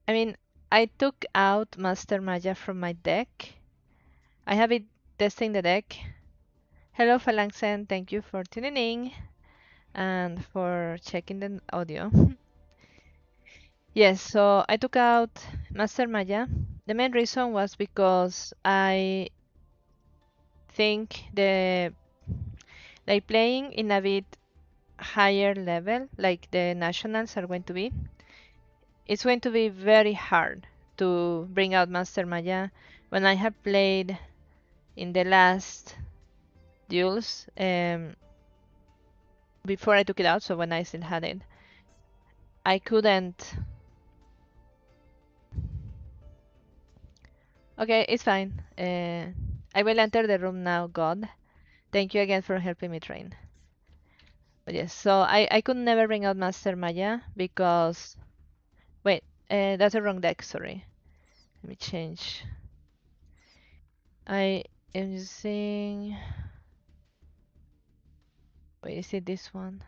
I mean, I took out Master Maya from my deck. I have it testing the deck. Hello, Phalanxen. Thank you for tuning in and for checking the audio. Yes, so I took out Master Maya. The main reason was because I think the like playing in a bit higher level, like the nationals are going to be, it's going to be very hard to bring out Master Maya. When I have played in the last duels, before I took it out, so when I still had it, I couldn't. Okay, it's fine. I will enter the room now, God. Thank you again for helping me train. But yes, so I could never bring out Master Maya because... Wait, that's the wrong deck, sorry. Let me change. I am using... Wait, is it this one?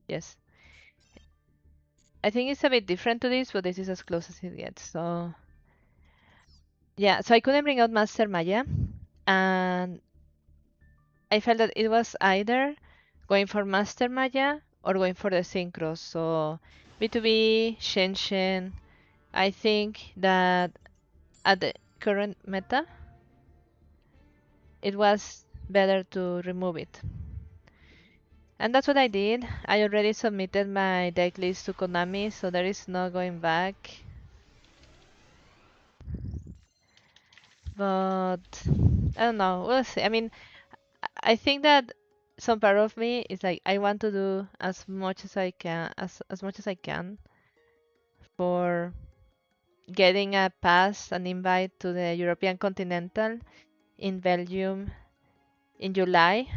Yes. I think it's a bit different to this, but this is as close as it gets. So yeah, so I couldn't bring out Master Maya, and I felt that it was either going for Master Maya or going for the Synchro. So B2B, Shenshen, I think that at the current meta, it was better to remove it. And that's what I did. I already submitted my deck list to Konami, so there is no going back. But I don't know. We'll see. I mean, I think that some part of me is like I want to do as much as I can, as much as I can for getting a pass, an invite to the European Continental in Belgium in July.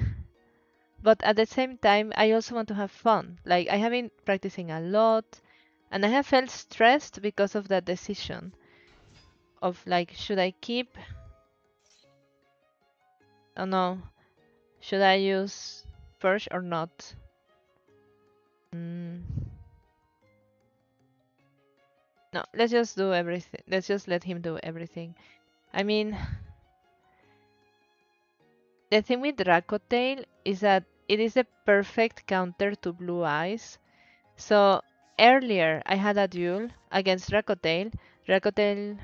But at the same time, I also want to have fun. Like I have been practicing a lot, and I have felt stressed because of that decision of like, should I keep? Oh no, should I use Purge or not? Mm. No, let's just do everything. Let's just let him do everything. I mean, the thing with Dracotail is that it is the perfect counter to Blue Eyes. So earlier I had a duel against Dracotail. Dracotail,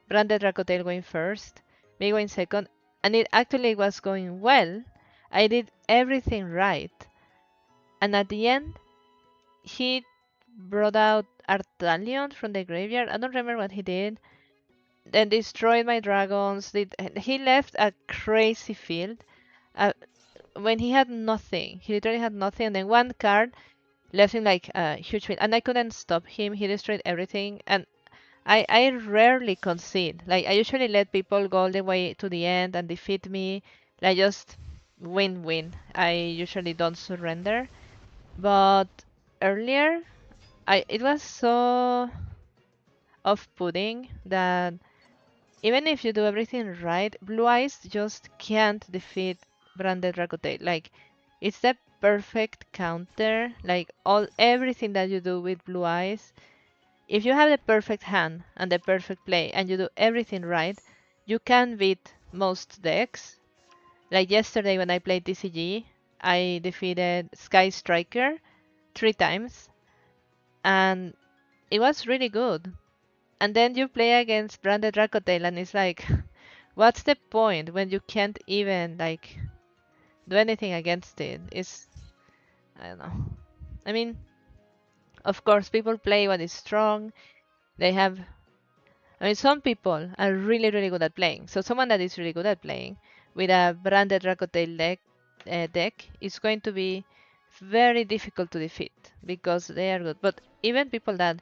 branded Dracotail going first, me going second, and it actually was going well. I did everything right. And at the end, he brought out Artalion from the graveyard. I don't remember what he did. Then destroyed my dragons. He left a crazy field uh, when he had nothing. He literally had nothing. And then one card left him like a huge field. And I couldn't stop him. He destroyed everything. And I rarely concede. Like I usually let people go all the way to the end and defeat me. Like just win-win. I usually don't surrender. But earlier, it was so off-putting that even if you do everything right, Blue Eyes just can't defeat Branded Rakote. Like, it's the perfect counter. Like, everything that you do with Blue Eyes, if you have the perfect hand and the perfect play and you do everything right, you can beat most decks. Like yesterday when I played TCG, I defeated Sky Striker 3 times and it was really good. And then you play against Branded Rakotail and it's like, what's the point when you can't even like do anything against it? It's, I don't know. I mean, of course, people play what is strong. They have, I mean, some people are really, really good at playing. So someone that is really good at playing with a Branded Rakotail deck is going to be very difficult to defeat because they are good. But even people that,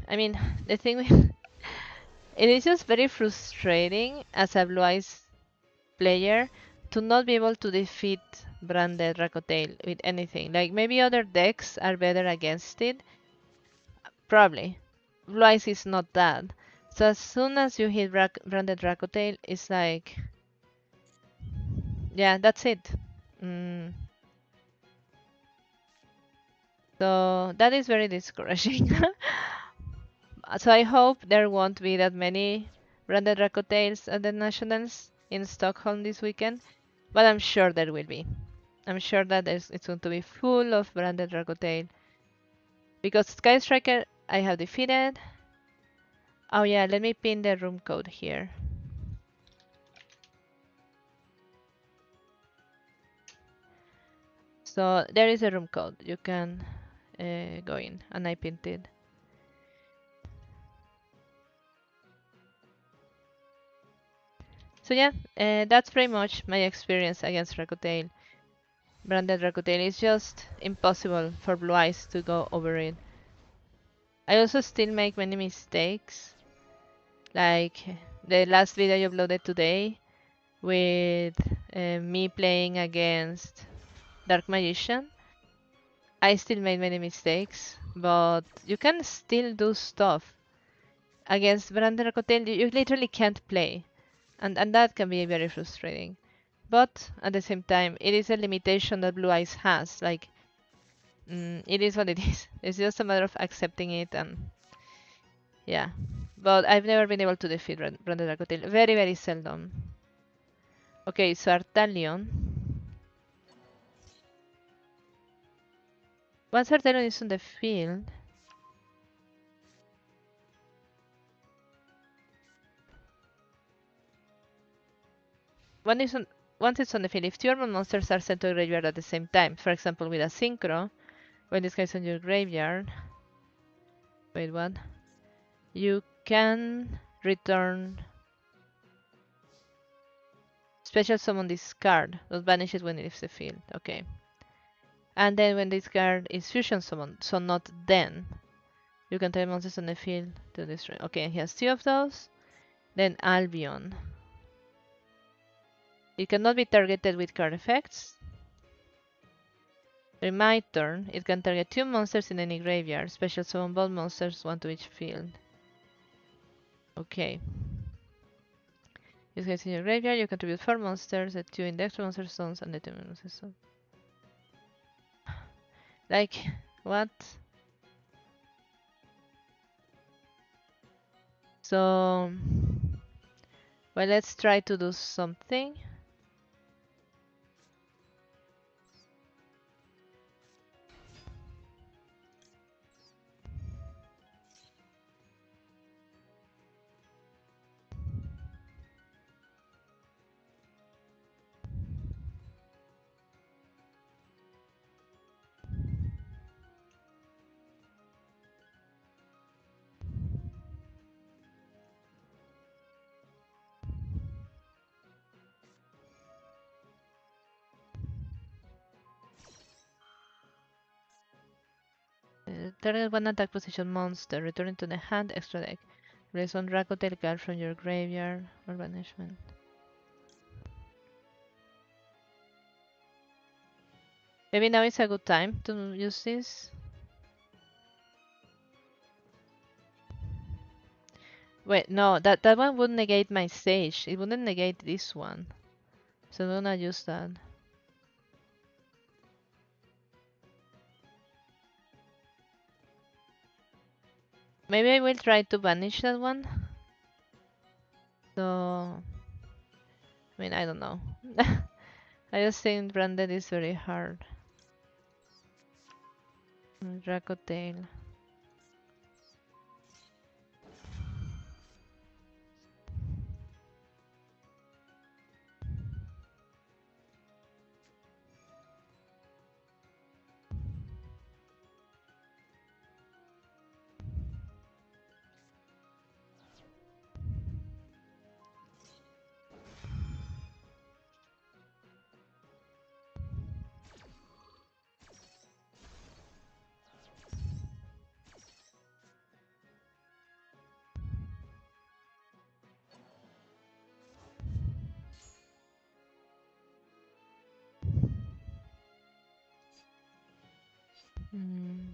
I mean, the thing with it is just very frustrating as a Blue Eyes player to not be able to defeat Branded Rakotail with anything. Like maybe other decks are better against it. Probably. Blue Eyes is not that. So as soon as you hit Branded Rakotail, it's like, yeah, that's it. Mm, So that is very discouraging. So I hope there won't be that many branded Racotails at the Nationals in Stockholm this weekend, but I'm sure there will be. I'm sure that it's going to be full of branded Racotail because Sky Striker I have defeated. Oh yeah, let me pin the room code here. So there is a room code. You can go in, and I pinned it. So yeah, that's pretty much my experience against Racotail. Branded Racotail is just impossible for Blue Eyes to go over it. I also still make many mistakes, like the last video I uploaded today with me playing against Dark Magician. I still made many mistakes, but you can still do stuff. Against Branded Racotail, you literally can't play, and that can be very frustrating. But at the same time, it is a limitation that Blue Eyes has. Like, it is what it is. It's just a matter of accepting it, and yeah. But I've never been able to defeat Branded Racotail. Very, very seldom. Okay, so Artalion. Once Artalion is on the field, one is on, once it's on the field, if two orban monsters are sent to a graveyard at the same time, for example with a synchro, when this guy's on your graveyard, wait, what? You can return special summon this card that vanishes when it leaves the field. Okay. And then when this card is fusion summoned, so not then, you can tell monsters on the field to destroy. Okay, he has two of those. Then Albion. It cannot be targeted with card effects. In my turn, it can target two monsters in any graveyard. Special summon both monsters, one to each field. Okay. This guy's in your graveyard, you contribute 4 monsters, the 2 in the extra monster zones, and the 2 monster zones. Like, what? So, well, let's try to do something. Target one attack position monster, returning to the hand, extra deck. Release one Racotail card from your graveyard or banishment. Maybe now is a good time to use this. Wait, no, that one would negate my stage. It wouldn't negate this one. So I'm gonna use that. Maybe I will try to banish that one. So, I mean, I don't know. I just think branded is very hard. Racotail. Mm.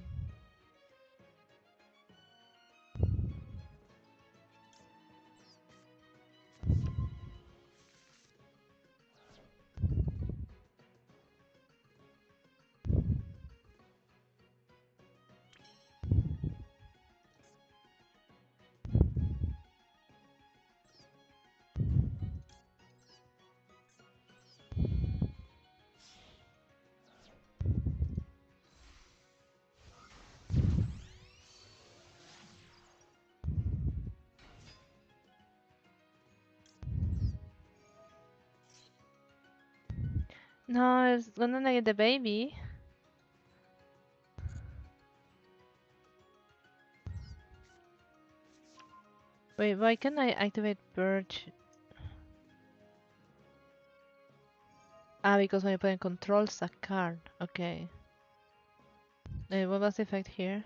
No, it's gonna get the baby. Wait, why can't I activate Purge? Ah, because my opponent controls a card. Okay. What was the effect here?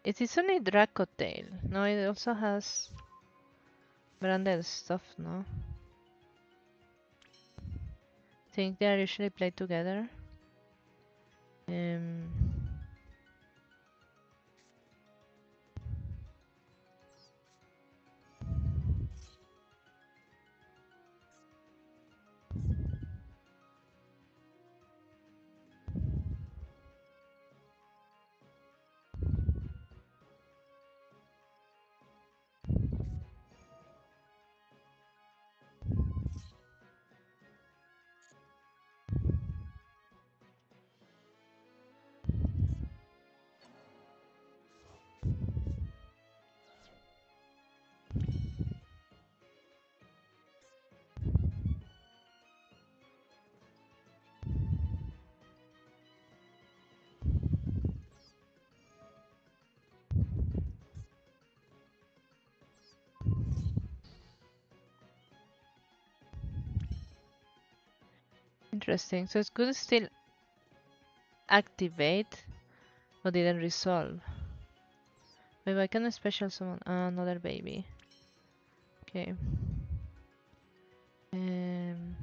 It is only Dracotail. No, it also has branded stuff, no? Think they are usually played together. Um, Interesting. So it's good to still activate, but didn't resolve. Maybe I can special summon another baby. Okay. Um,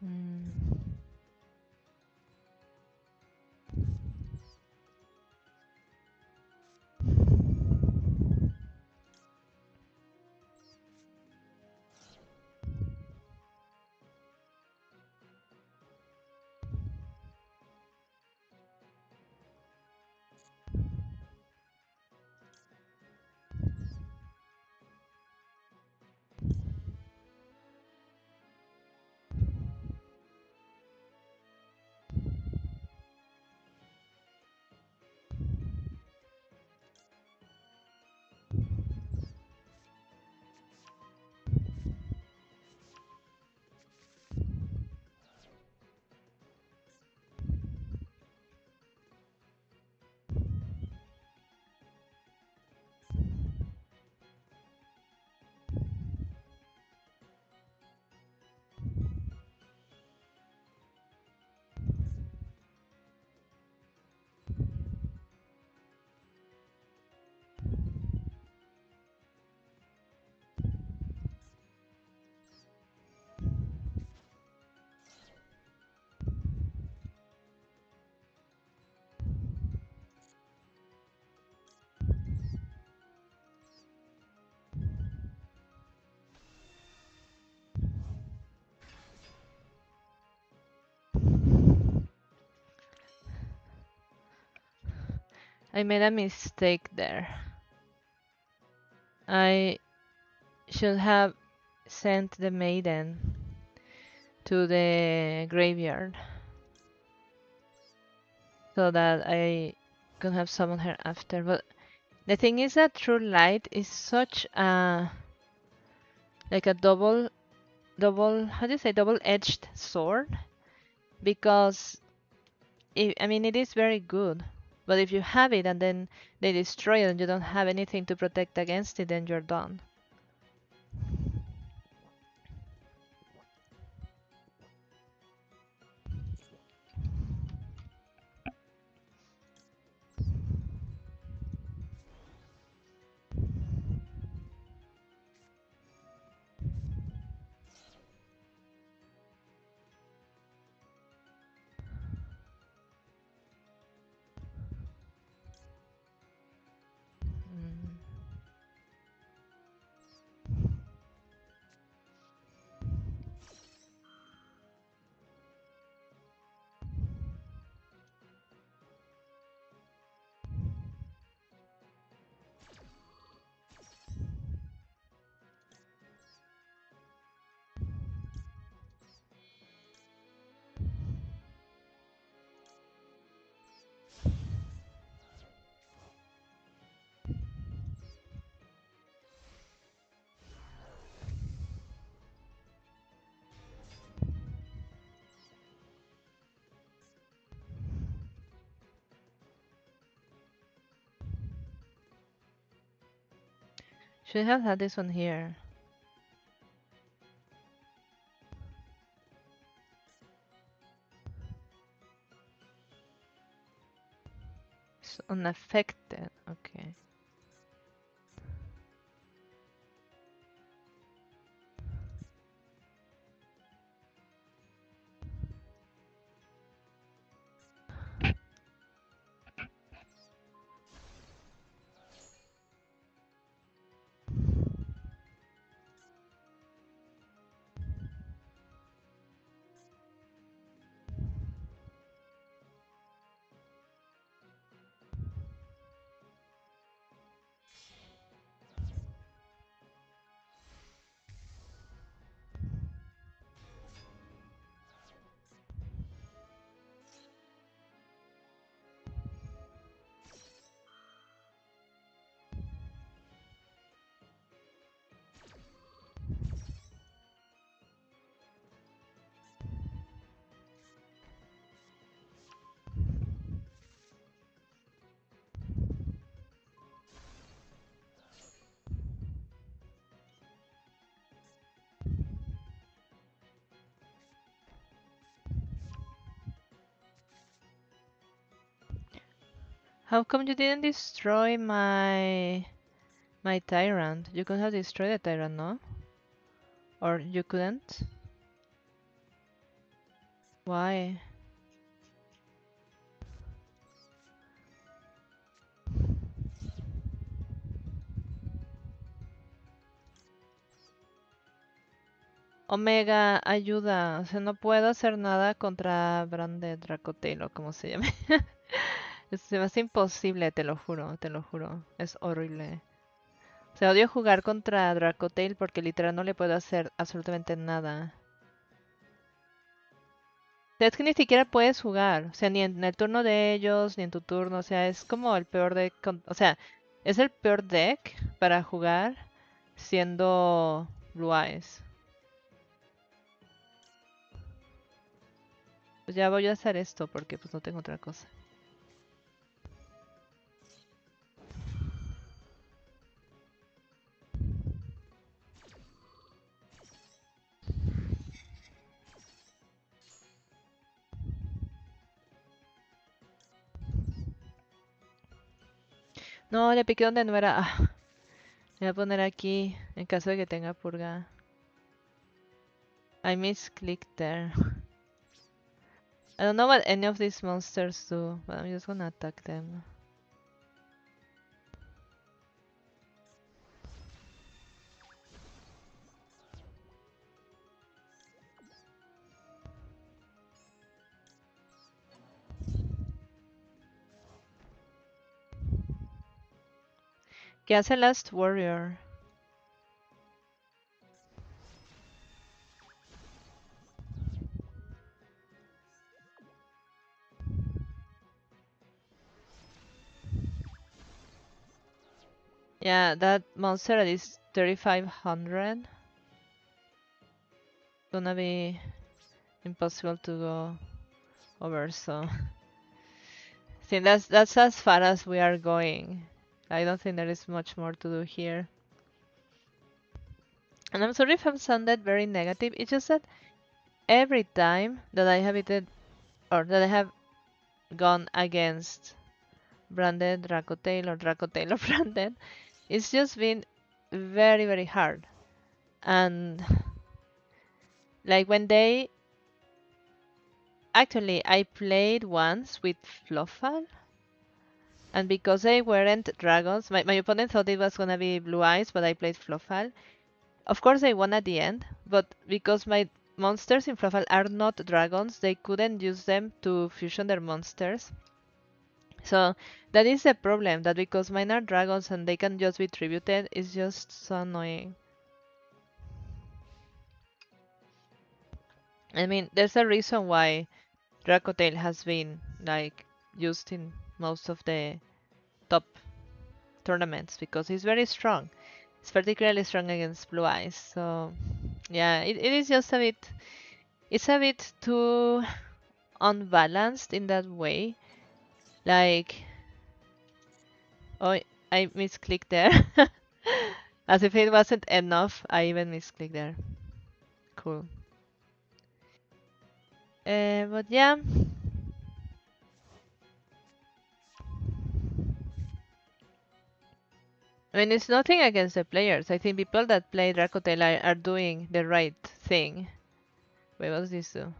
mm, I made a mistake there. I should have sent the maiden to the graveyard so that I could have summoned her after. But the thing is that True Light is such a like a double how do you say double-edged sword because I mean it is very good. But if you have it and then they destroy it and you don't have anything to protect against it, then you're done. Mm. Should have had this one here. It's unaffected. Okay. How come you didn't destroy my tyrant? You could have destroyed the tyrant, no? Or you couldn't? Why? Omega, ayuda. O sea, no puedo hacer nada contra Brande Dracotail o como se llame. Se me hace imposible, te lo juro, te lo juro. Es horrible. O sea, odio jugar contra Dracotail porque literal no le puedo hacer absolutamente nada. O sea, es que ni siquiera puedes jugar. O sea, ni en el turno de ellos, ni en tu turno. O sea, es como el peor deck. O sea, es el peor deck para jugar siendo Blue Eyes. Pues ya voy a hacer esto porque pues no tengo otra cosa. No, le piqué donde no era. Ah, le voy a poner aquí en caso de que tenga purga. I misclicked there. I don't know what any of these monsters do, but I'm just gonna attack them. ¿Qué hace Last Warrior? Yeah, that monster is 3500. Gonna be impossible to go over, so I think that's as far as we are going. I don't think there is much more to do here. And I'm sorry if I'm sounded very negative. It's just that every time that I have it or that I have gone against branded Dracotail or Dracotail or branded, it's just been very, very hard. And like when they actually I played once with Fluffal, and because they weren't dragons, my opponent thought it was gonna be Blue Eyes, but I played Fluffal. Of course, they won at the end, but because my monsters in Fluffal are not dragons, they couldn't use them to fusion their monsters. So that is the problem, that because mine are dragons and they can just be tributed, it's just so annoying. I mean, there's a reason why Dracotail has been like used in most of the top tournaments because he's very strong. It's particularly strong against Blue Eyes. So yeah, it is just a bit. It's a bit too unbalanced in that way. Like, oh, I misclicked there. As if it wasn't enough, I even misclicked there. Cool. But yeah, I mean, it's nothing against the players. I think people that play Dracotel are doing the right thing. Wait, what's this do?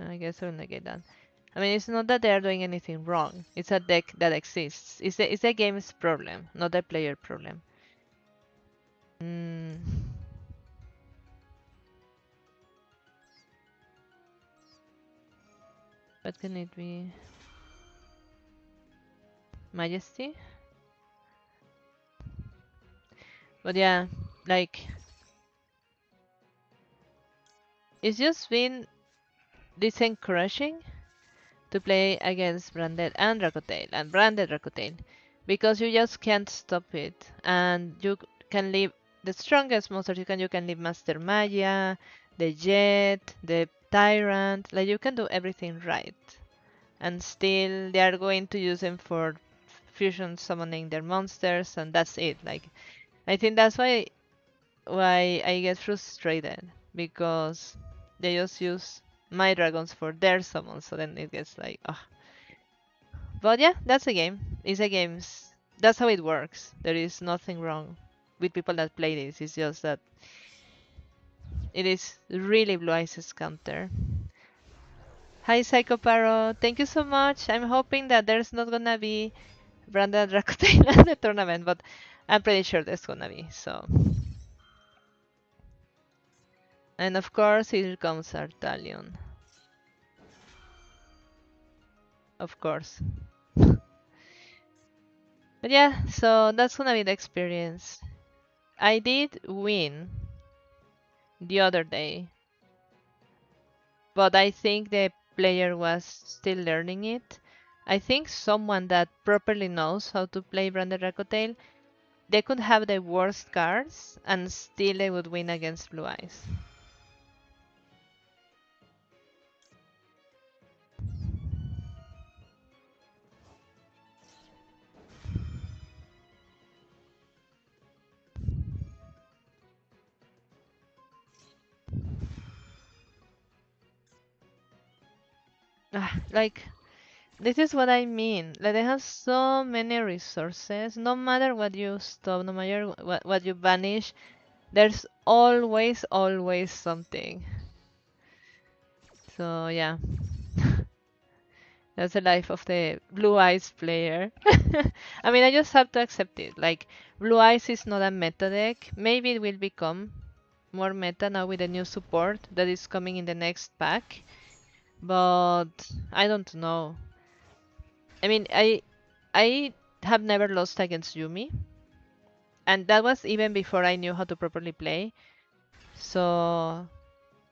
I guess I'll negate that. I mean, it's not that they are doing anything wrong. It's a deck that exists. It's the game's problem, not the player problem. Mm, what can it be? Majesty? But yeah, like, it's just been disencouraging to play against Branded and Dracotail and Branded Dracotail because you just can't stop it, and you can leave the strongest monsters you can leave Master Maya, the Jet, the Tyrant, like you can do everything right, and still they are going to use them for fusion summoning their monsters, and that's it. Like I think that's why I get frustrated because they just use my dragons for their summons, so then it gets like, ugh. But yeah, that's a game. It's a game. That's how it works. There is nothing wrong with people that play this. It's just that it is really Blue Eyes' counter. Hi, Psycho Parrot. Thank you so much. I'm hoping that there's not gonna be Brandon Rakuten at the tournament, but I'm pretty sure there's gonna be. So, and of course, here comes Artalion. Of course. But yeah, so that's gonna be the experience. I did win the other day, but I think the player was still learning it. I think someone that properly knows how to play Branded Rakotail, they could have the worst cards and still they would win against Blue Eyes. Like, this is what I mean. Like, they have so many resources. No matter what you stop, no matter what you banish, there's always something. So, yeah. That's the life of the Blue Eyes player. I mean, I just have to accept it. Like, Blue Eyes is not a meta deck. Maybe it will become more meta now with the new support that is coming in the next pack. But I don't know. I mean, I have never lost against Yumi, and that was even before I knew how to properly play. So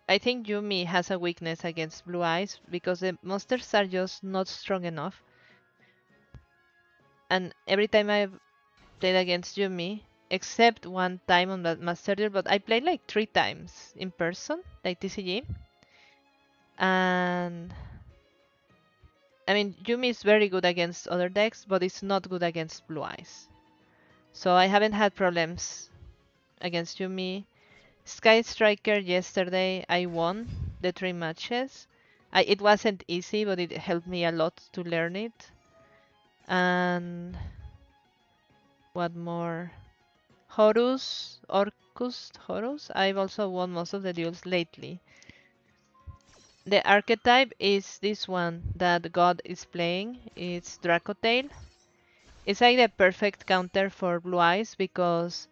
I think Yumi has a weakness against Blue Eyes because the monsters are just not strong enough. And every time I've played against Yumi, except one time on that Master Duel, but I played like 3 times in person, like TCG. And I mean, Yumi is very good against other decks, but it's not good against Blue Eyes. So I haven't had problems against Yumi. Sky Striker yesterday, I won the 3 matches. It wasn't easy, but it helped me a lot to learn it. And what more? Horus. I've also won most of the duels lately. The archetype is this one that God is playing. It's Dracotail. It's like the perfect counter for Blue Eyes because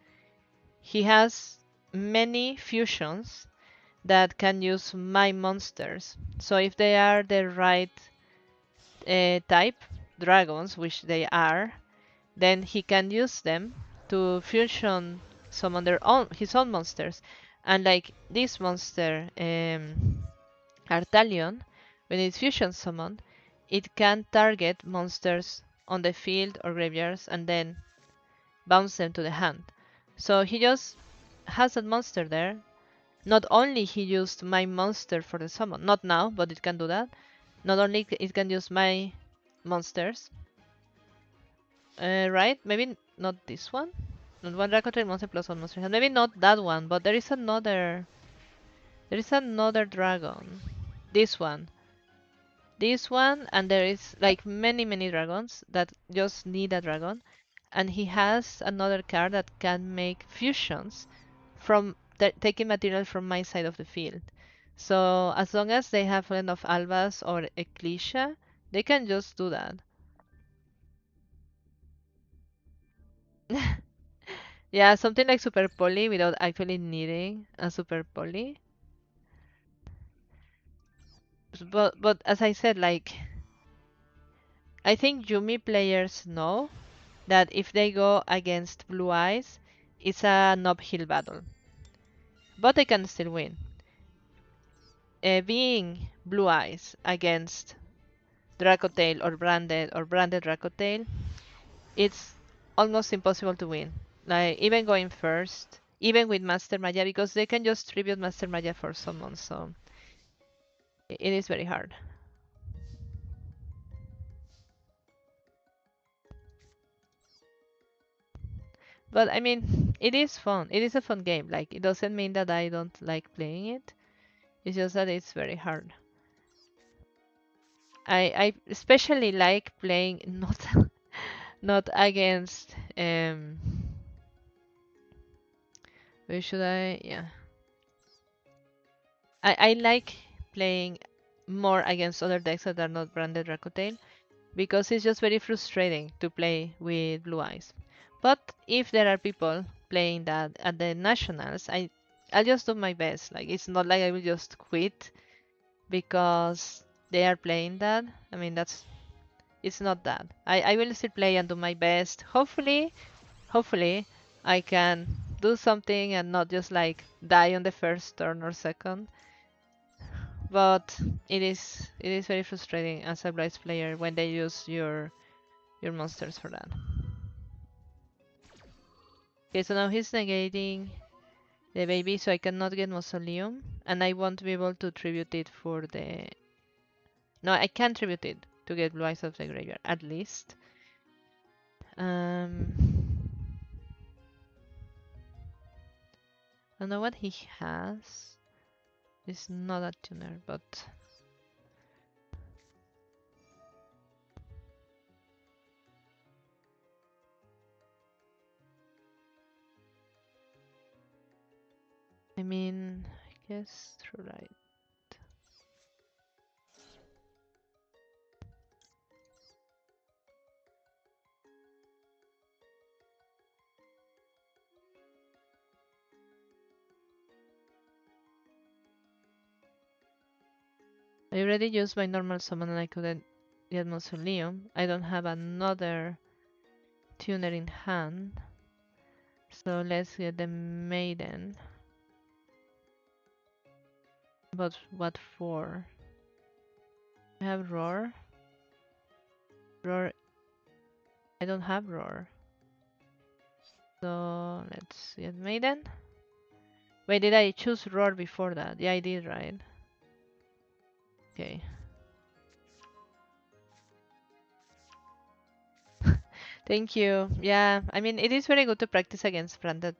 he has many fusions that can use my monsters. So if they are the right type, dragons, which they are, then he can use them to fusion summon his own monsters. And like this monster, Artalion, when it's fusion summoned, it can target monsters on the field or graveyards and then bounce them to the hand. So he just has that monster there. Not only he used my monster for the summon, not now, but it can do that. Not only it can use my monsters, right? Maybe not this one. Not one Rakotre monster plus one monster. Maybe not that one, but there is another. There is another dragon. This one. This one, and there is like many dragons that just need a dragon. And he has another card that can make fusions from taking material from my side of the field. So as long as they have enough albas or ecclesia, they can just do that. Yeah, something like super poly without actually needing a super poly. But as I said, like I think Yumi players know that if they go against Blue Eyes, it's an uphill battle. But they can still win. Being Blue Eyes against Dracotail or branded Dracotail, it's almost impossible to win. Like even going first, even with Master Maya, because they can just tribute Master Maya for someone, so it is very hard. But I mean, it is fun. It is a fun game. Like it doesn't mean that I don't like playing it. It's just that it's very hard. I especially like playing not against where should I, yeah, I like playing more against other decks that are not branded Rakuten because it's just very frustrating to play with Blue Eyes. But if there are people playing that at the nationals, I'll just do my best. Like it's not like I will just quit because they are playing that. I mean that's it's not that. I will still play and do my best. Hopefully I can do something and not just like die on the first turn or second. But it is very frustrating as a Blitz player when they use your monsters for that. Okay, so now he's negating the baby, so I cannot get Mausoleum, and I won't be able to tribute it for the. No, I can tribute it to get Blue Eyes of the Graveyard at least. I don't know what he has. It's not a tuner, but I mean, I guess right. I already used my normal summon and I couldn't get Mausoleum. I don't have another tuner in hand. So let's get the Maiden. But what for? I have Roar. Roar. I don't have Roar. So let's get Maiden. Wait, did I choose Roar before that? Yeah, I did, right? Okay. Thank you. Yeah, I mean, it is very good to practice against Branded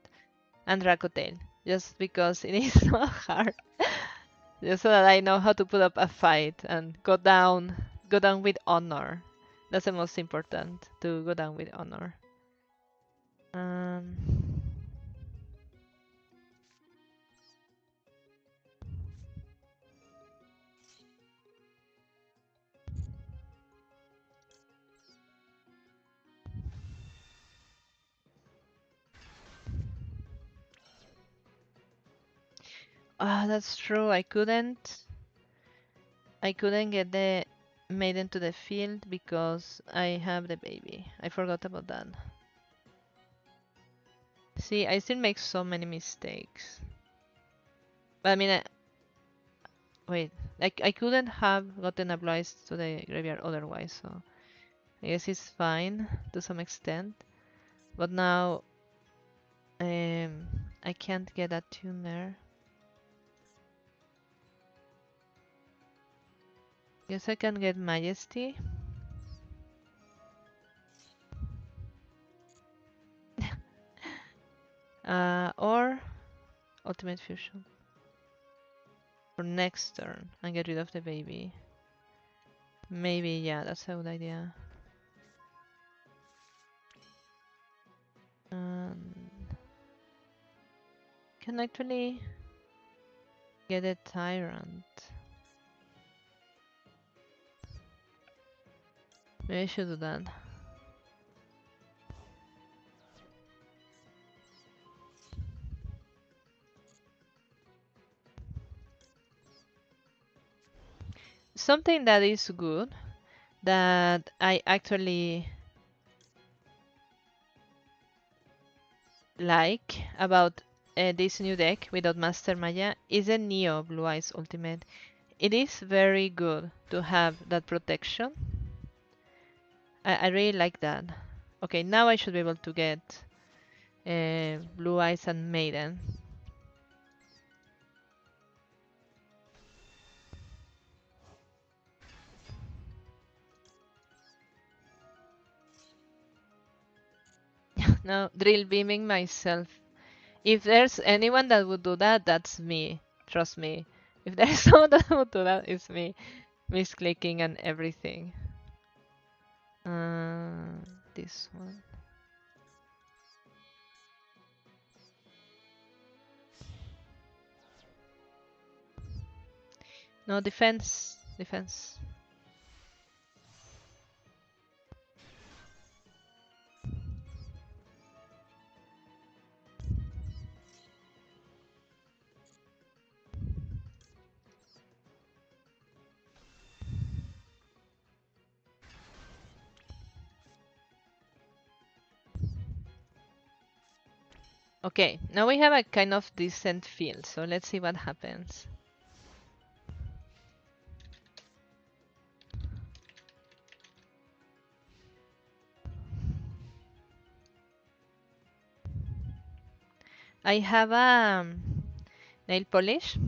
and Rakutail, just because it is so hard. Just so that I know how to put up a fight and go down with honor. That's the most important, to go down with honor. Um, that's true. I couldn't get the maiden to the field because I have the baby. I forgot about that. See, I still make so many mistakes. But I mean, wait, I couldn't have gotten a Blaze to the graveyard otherwise, so I guess it's fine to some extent. But now, I can't get a tuner. Guess I can get Majesty. Or Ultimate Fusion for next turn and get rid of the baby. Maybe, yeah, that's a good idea. Can actually get a Tyrant. Maybe I should do that. Something that is good that I actually like about this new deck without Master Maya is a Neo Blue Eyes Ultimate. It is very good to have that protection. I really like that. Okay, now I should be able to get Blue Eyes and Maiden. No, drill beaming myself. If there's anyone that would do that, that's me. Trust me. If there's someone that would do that, it's me. Misclicking and everything. This one. No, defense. Defense. Okay, now we have a kind of decent field, so let's see what happens. I have a nail polish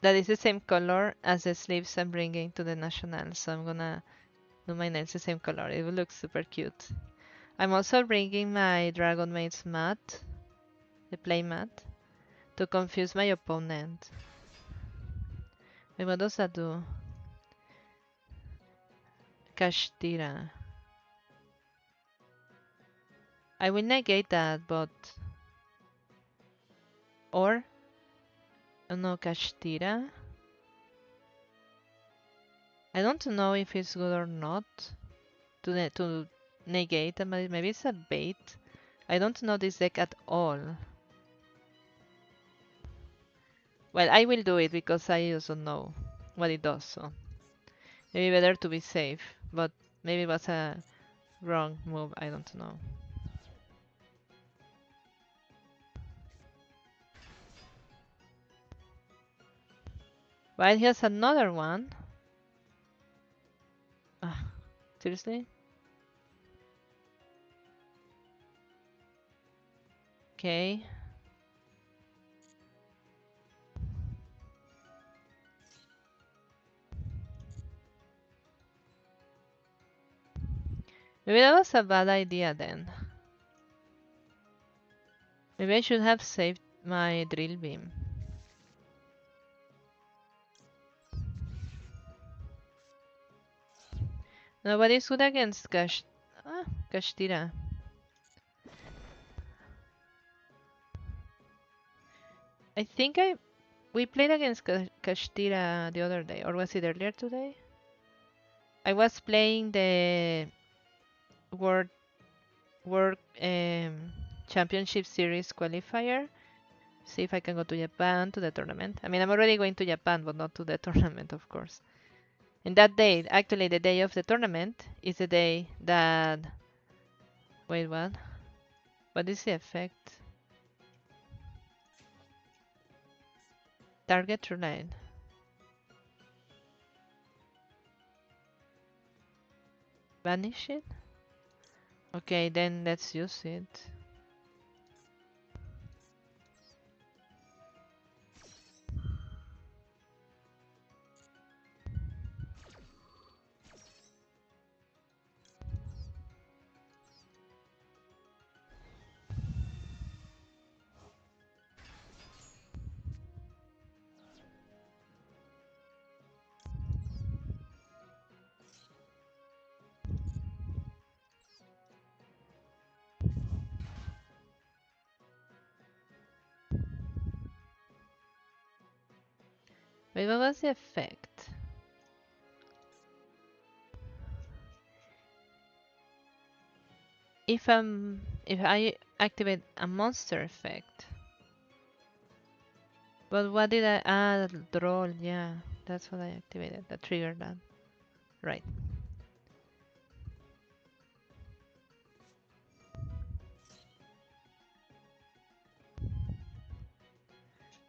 that is the same color as the sleeves I'm bringing to the national, so I'm gonna do my nails the same color. It will look super cute. I'm also bringing my Dragon Maid's mat, the play mat, to confuse my opponent. Wait, what does that do? Kashtira. I will negate that, but... Or... Oh no, Kashtira? I don't know if it's good or not to negate, but maybe it's a bait. I don't know this deck at all. Well, I will do it because I also know what it does, so... Maybe better to be safe, but maybe it was a wrong move. I don't know. But here's another one. Ah, seriously? Okay. Maybe that was a bad idea then. Maybe I should have saved my drill beam. Nobody's good against Kashtira. I think we played against Kashtira the other day, or was it earlier today? I was playing the World World Championship Series qualifier. See if I can go to Japan to the tournament. I mean, I'm already going to Japan, but not to the tournament, of course. And that day, actually, the day of the tournament is the day that. Wait, what? What is the effect? Target true line. Banish it? Okay, then let's use it. Wait, what was the effect? If I activate a monster effect. But what did I roll, yeah. That's what I activated. That triggered that. Right.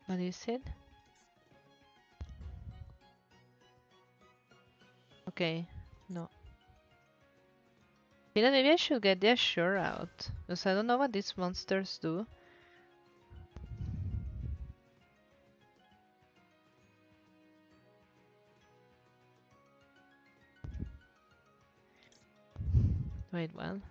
What is it? Okay. No. You know, maybe I should get the Assure out. Because I don't know what these monsters do. Wait, what?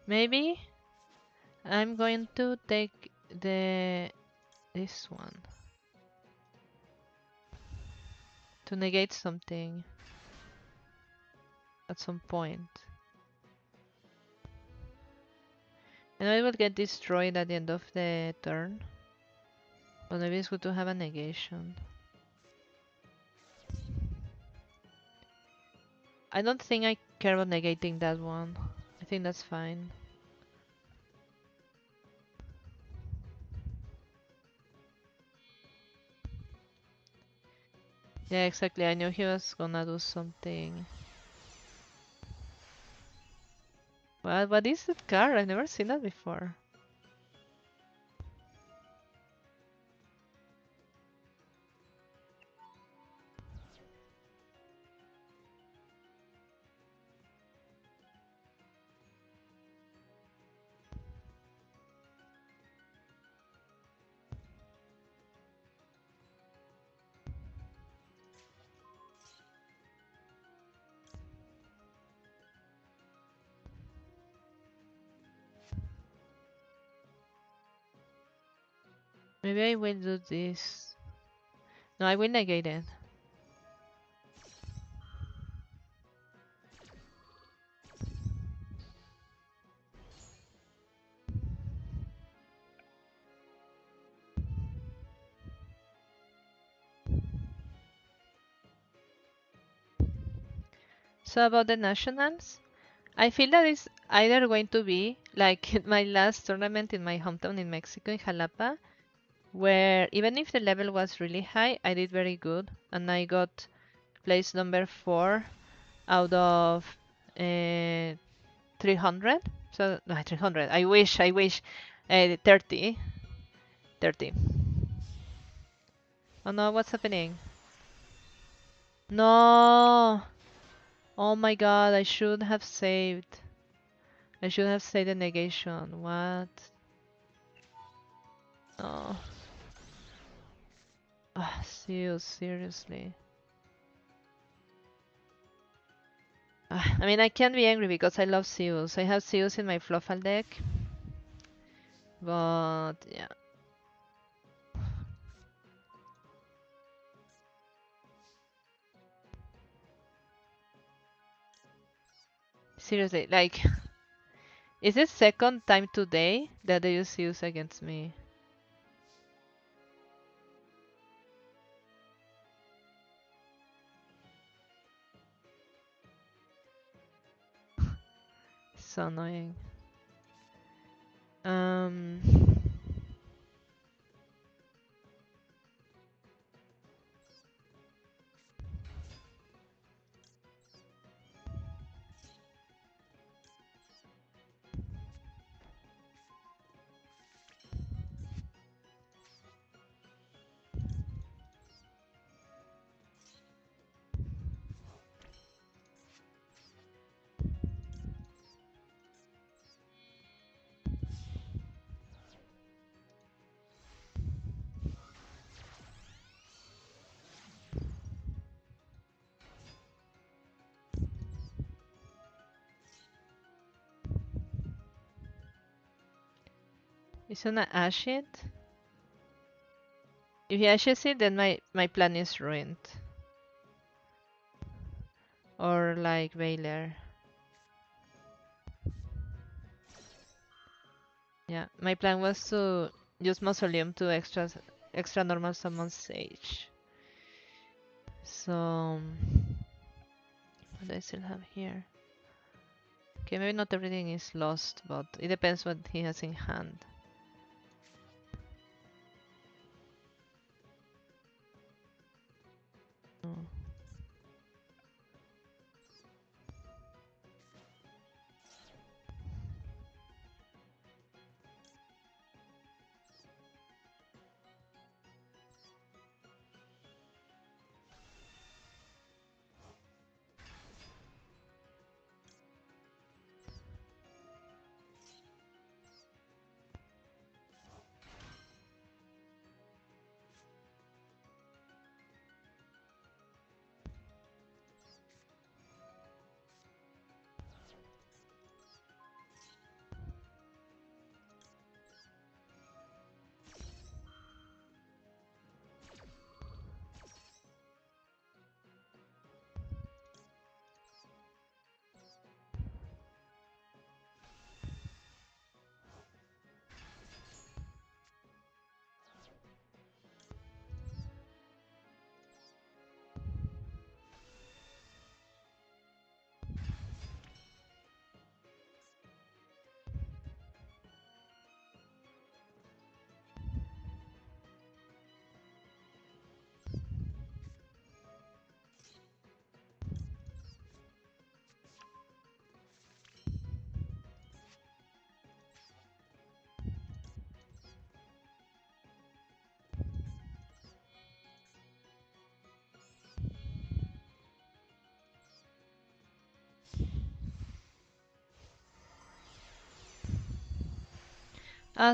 Maybe I'm going to take this one to negate something at some point. And I will get destroyed at the end of the turn. But maybe it's good to have a negation. I don't think I care about negating that one. I think that's fine. Yeah, exactly. I knew he was gonna do something. What is that card? I've never seen that before. Maybe I will do this. No, I will negate it. So about the nationals, I feel that it's either going to be like my last tournament in my hometown in Mexico, in Jalapa, where even if the level was really high, I did very good, and I got place number 4 out of 300. So no, 300. I wish 30, 30. Oh no, what's happening? No! Oh my god, I should have saved. I should have saved the negation. What? No. Ah, seriously. Ah, I mean, I can't be angry because I love Zeus. I have Zeus in my Fluffal deck. But, yeah. Seriously, like, is it second time today that they use Zeus against me? So annoying. Um, is it not Ashit? If he ashes it, then my plan is ruined. Or like Veiler. Yeah, my plan was to use Mausoleum to extra normal summon Sage. So, what do I still have here? Okay, maybe not everything is lost, but it depends what he has in hand. Oh.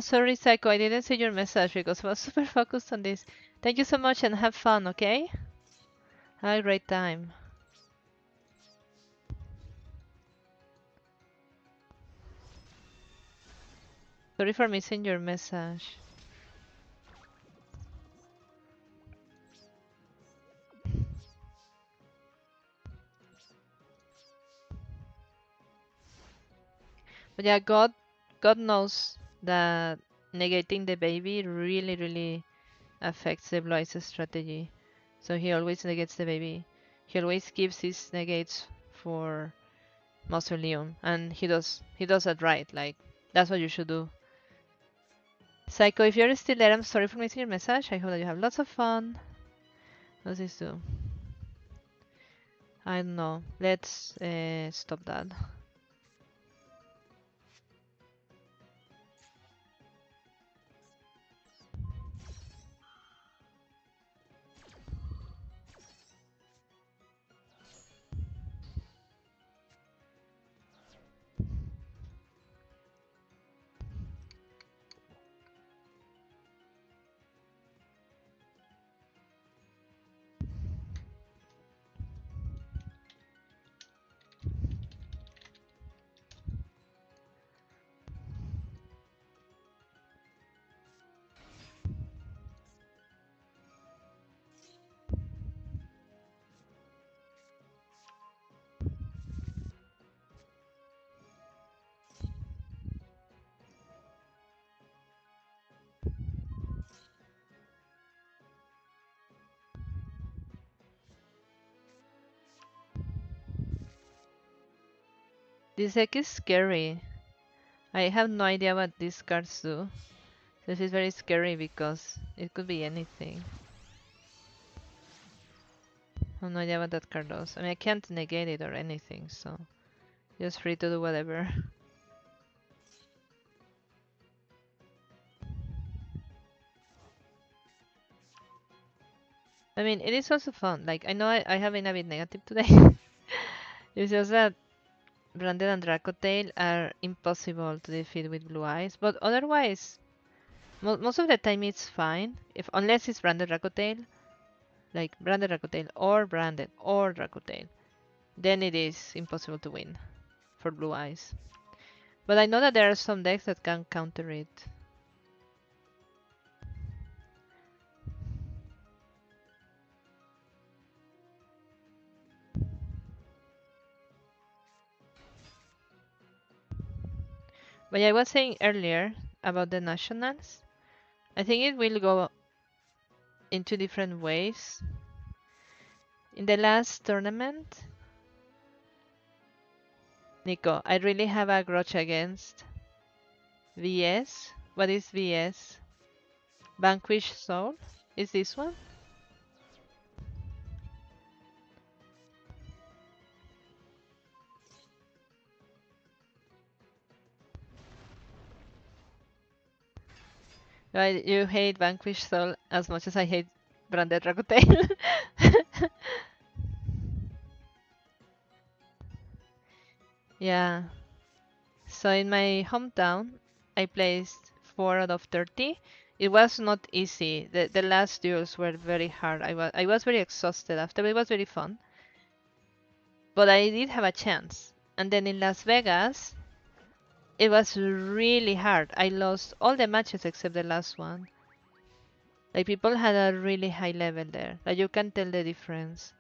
Sorry, Psycho, I didn't see your message because I was super focused on this. Thank you so much and have fun, okay? Have a great time. Sorry for missing your message. But yeah, God knows that negating the baby really affects the Blue Eyes strategy. So he always negates the baby. He always keeps his negates for mausoleum, and he does that right. Like that's what you should do. Psycho, if you're still there, I'm sorry for missing your message. I hope that you have lots of fun. What does this do? I don't know. Let's stop that. This deck is scary. I have no idea what these cards do. This is very scary because it could be anything. I have no idea what that card does. I mean, I can't negate it or anything, so just free to do whatever. I mean, it is also fun. Like, I know I have been a bit negative today. It's just that Branded and Dracotail are impossible to defeat with Blue Eyes, but otherwise, most of the time it's fine. If unless it's Branded Dracotail, like Branded Dracotail or Branded or Dracotail, then it is impossible to win for Blue Eyes. But I know that there are some decks that can counter it. But I was saying earlier about the nationals. I think it will go into different ways. In the last tournament, Nico, I really have a grudge against VS. What is VS? Vanquish Soul? Is this one? Right, you hate Vanquish Soul as much as I hate Branded Dragotail. Yeah. So in my hometown, I placed 4 out of 30. It was not easy. The last duels were very hard. I was very exhausted after, but it was very fun. But I did have a chance. And then in Las Vegas, it was really hard. I lost all the matches except the last one. Like people had a really high level there. Like you can tell the difference.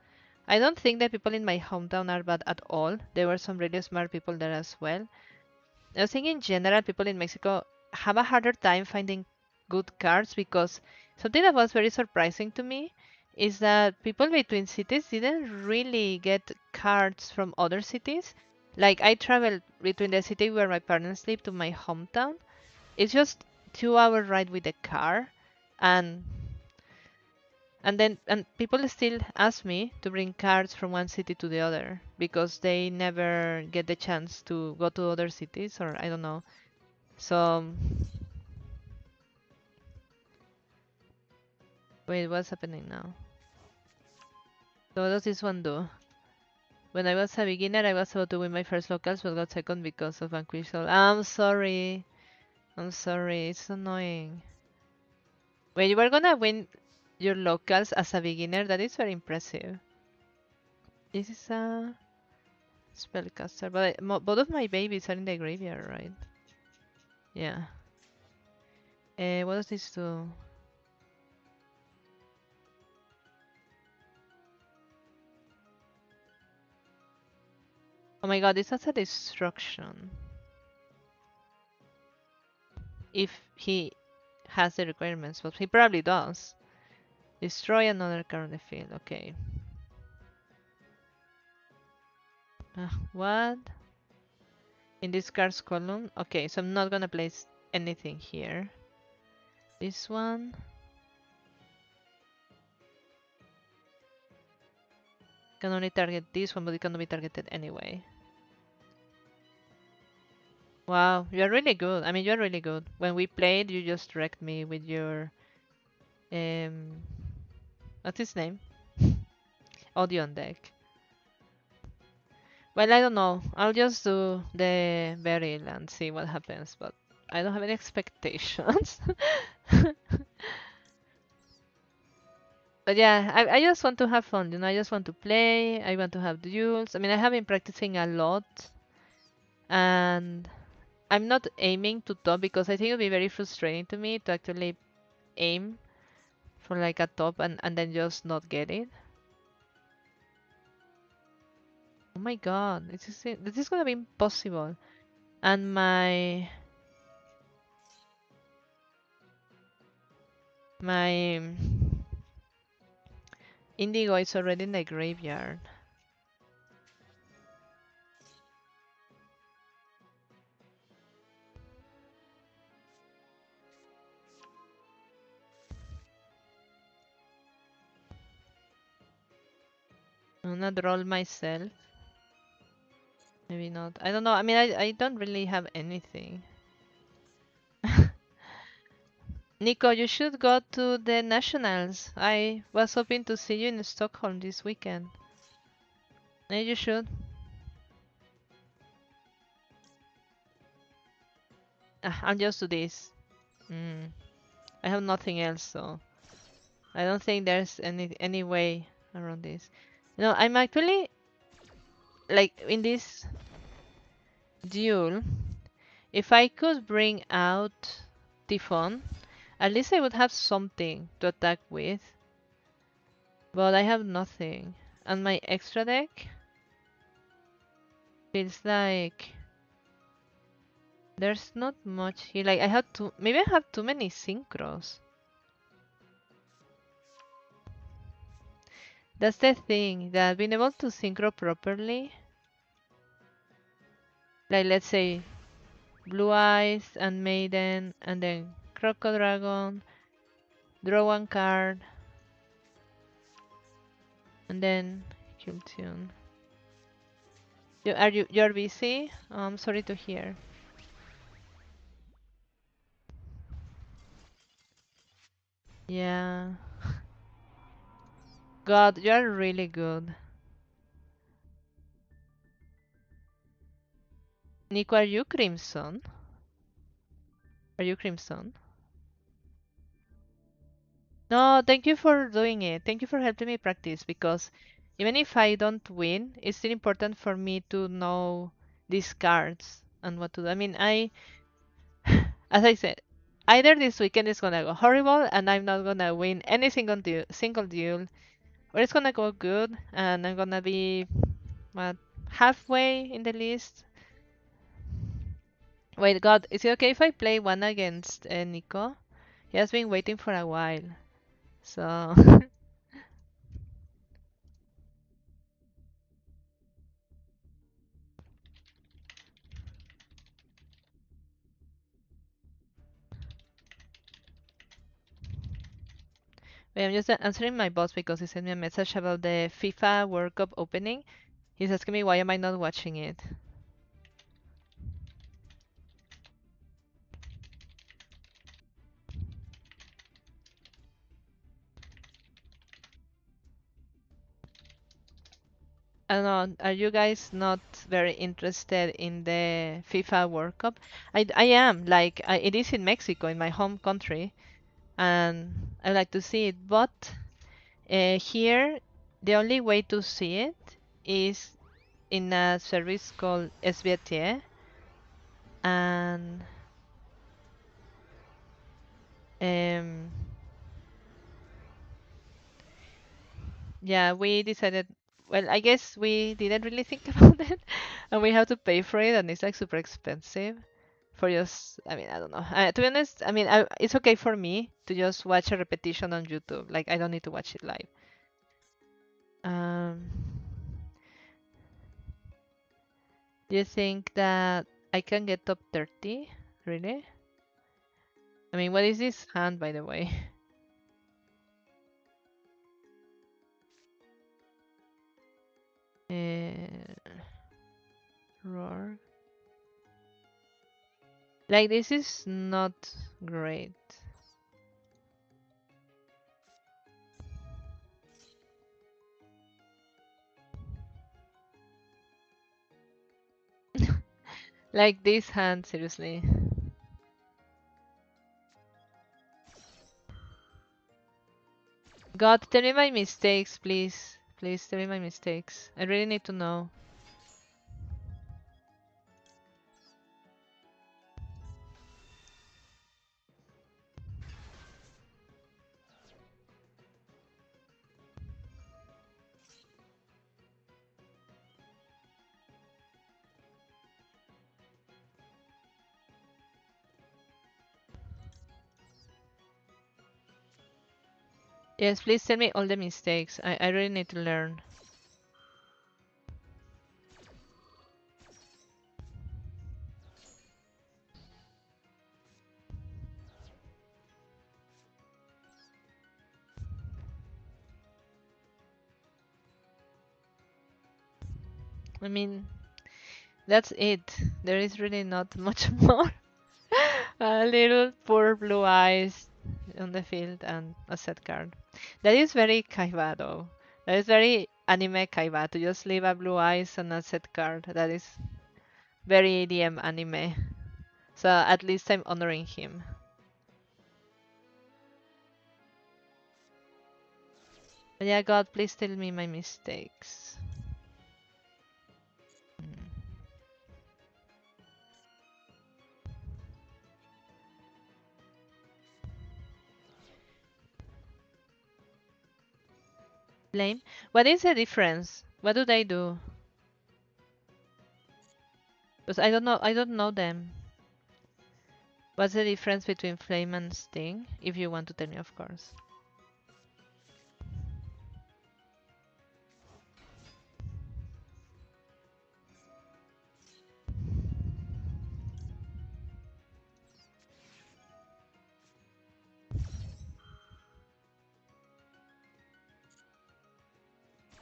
I don't think that people in my hometown are bad at all. There were some really smart people there as well. I think in general people in Mexico have a harder time finding good cards because something that was very surprising to me is that people between cities didn't really get cards from other cities. Like I traveled between the city where my parents live to my hometown. It's just 2 hour ride with a car, and and people still ask me to bring cards from one city to the other because they never get the chance to go to other cities, or I don't know. So wait, what's happening now? So what does this one do? When I was a beginner, I was about to win my first locals, but got second because of Vanquish Soul. I'm sorry. I'm sorry. It's annoying. Wait, you were gonna win your locals as a beginner? That is very impressive. This is a spellcaster, but both of my babies are in the graveyard, right? Yeah. What does this do? Oh my god, this has a destruction. If he has the requirements, but he probably does. Destroy another card on the field. Okay. What? in this cards column. Okay, so I'm not gonna place anything here. This one. Can only target this one, but it cannot be targeted anyway. Wow, you're really good. I mean, you're really good. When we played, you just wrecked me with your um, what's his name? Audio on deck. Well, I don't know. I'll just do the burial and see what happens, but I don't have any expectations. But yeah, I just want to have fun, you know, I just want to play, I want to have duels. I mean, I have been practicing a lot, and I'm not aiming to top because I think it would be very frustrating to me to actually aim for like a top and then just not get it. Oh my god, this is gonna be impossible. And my indigo is already in the graveyard. I'm gonna roll myself. Maybe not. I don't know. I mean, I don't really have anything. Nico, you should go to the nationals. I was hoping to see you in Stockholm this weekend. Yeah, you should. I'll just do this. Mm, I have nothing else, so I don't think there's any way around this. No, I'm actually like in this duel. If I could bring out Typhon, at least I would have something to attack with. But I have nothing. And my extra deck feels like there's not much here. Like I have maybe I have too many synchros. That's the thing, that being able to synchro properly, like let's say Blue Eyes and Maiden and then Croco Dragon, draw one card, and then kill tune. You're busy? I'm sorry to hear. Yeah. God, you're really good. Nico, are you Crimson? Are you Crimson? No, thank you for doing it. Thank you for helping me practice because even if I don't win, it's still important for me to know these cards and what to do. I mean, as I said, either this weekend is gonna go horrible and I'm not gonna win any single duel, or it's gonna go good and I'm gonna be what, halfway in the list. Wait, God, is it okay if I play one against Nico? He has been waiting for a while, so. Wait, I'm just answering my boss because he sent me a message about the FIFA World Cup opening. He's asking me why am I not watching it. I don't know, are you guys not very interested in the FIFA World Cup? I am, like, it is in Mexico, in my home country, and I like to see it, but here the only way to see it is in a service called SBT, and um, yeah, we decided, well, I guess we didn't really think about it, and we have to pay for it, and it's like super expensive for just, I mean, I don't know. To be honest, I mean, it's okay for me to just watch a repetition on YouTube. Like, I don't need to watch it live. Um, do you think that I can get top 30? Really? I mean, what is this hand, by the way? Roar. Like, this is not great. Like, this hand, seriously. God, tell me my mistakes, please. Please tell me my mistakes. I really need to know. Yes, please tell me all the mistakes. I really need to learn. I mean, that's it. There is really not much more. A little poor blue eyes on the field and a set card. That is very Kaiba though. That is very anime Kaiba to just leave a blue eyes and a set card. That is very EDM anime. So at least I'm honoring him. But yeah, God, please tell me my mistakes. Blame? What is the difference? What do they do? Because I don't know them. What's the difference between Flame and Sting? If you want to tell me, of course.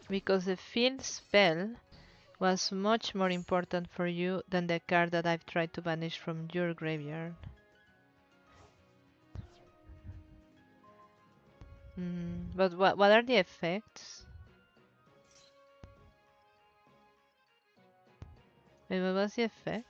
Because the field spell was much more important for you than the card that I've tried to banish from your graveyard. But what are the effects? Wait, what was the effect?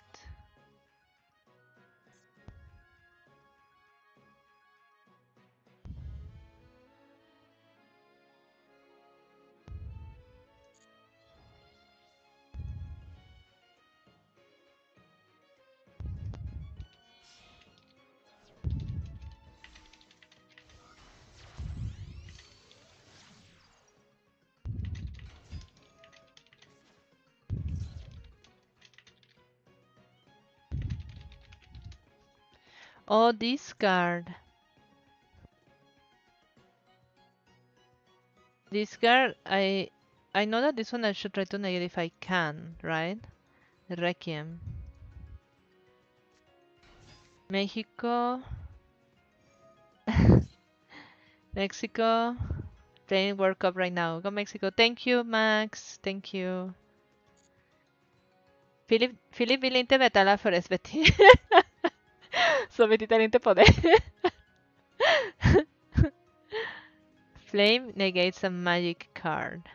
Oh, this card. This card, I know that this one I should try to negate if I can, right? Requiem. Mexico. Mexico. Playing World Cup right now. Go Mexico. Thank you, Max. Thank you. Filip vill inte betala för SVT. Så vi tittar inte på det. Flame negates a magic card.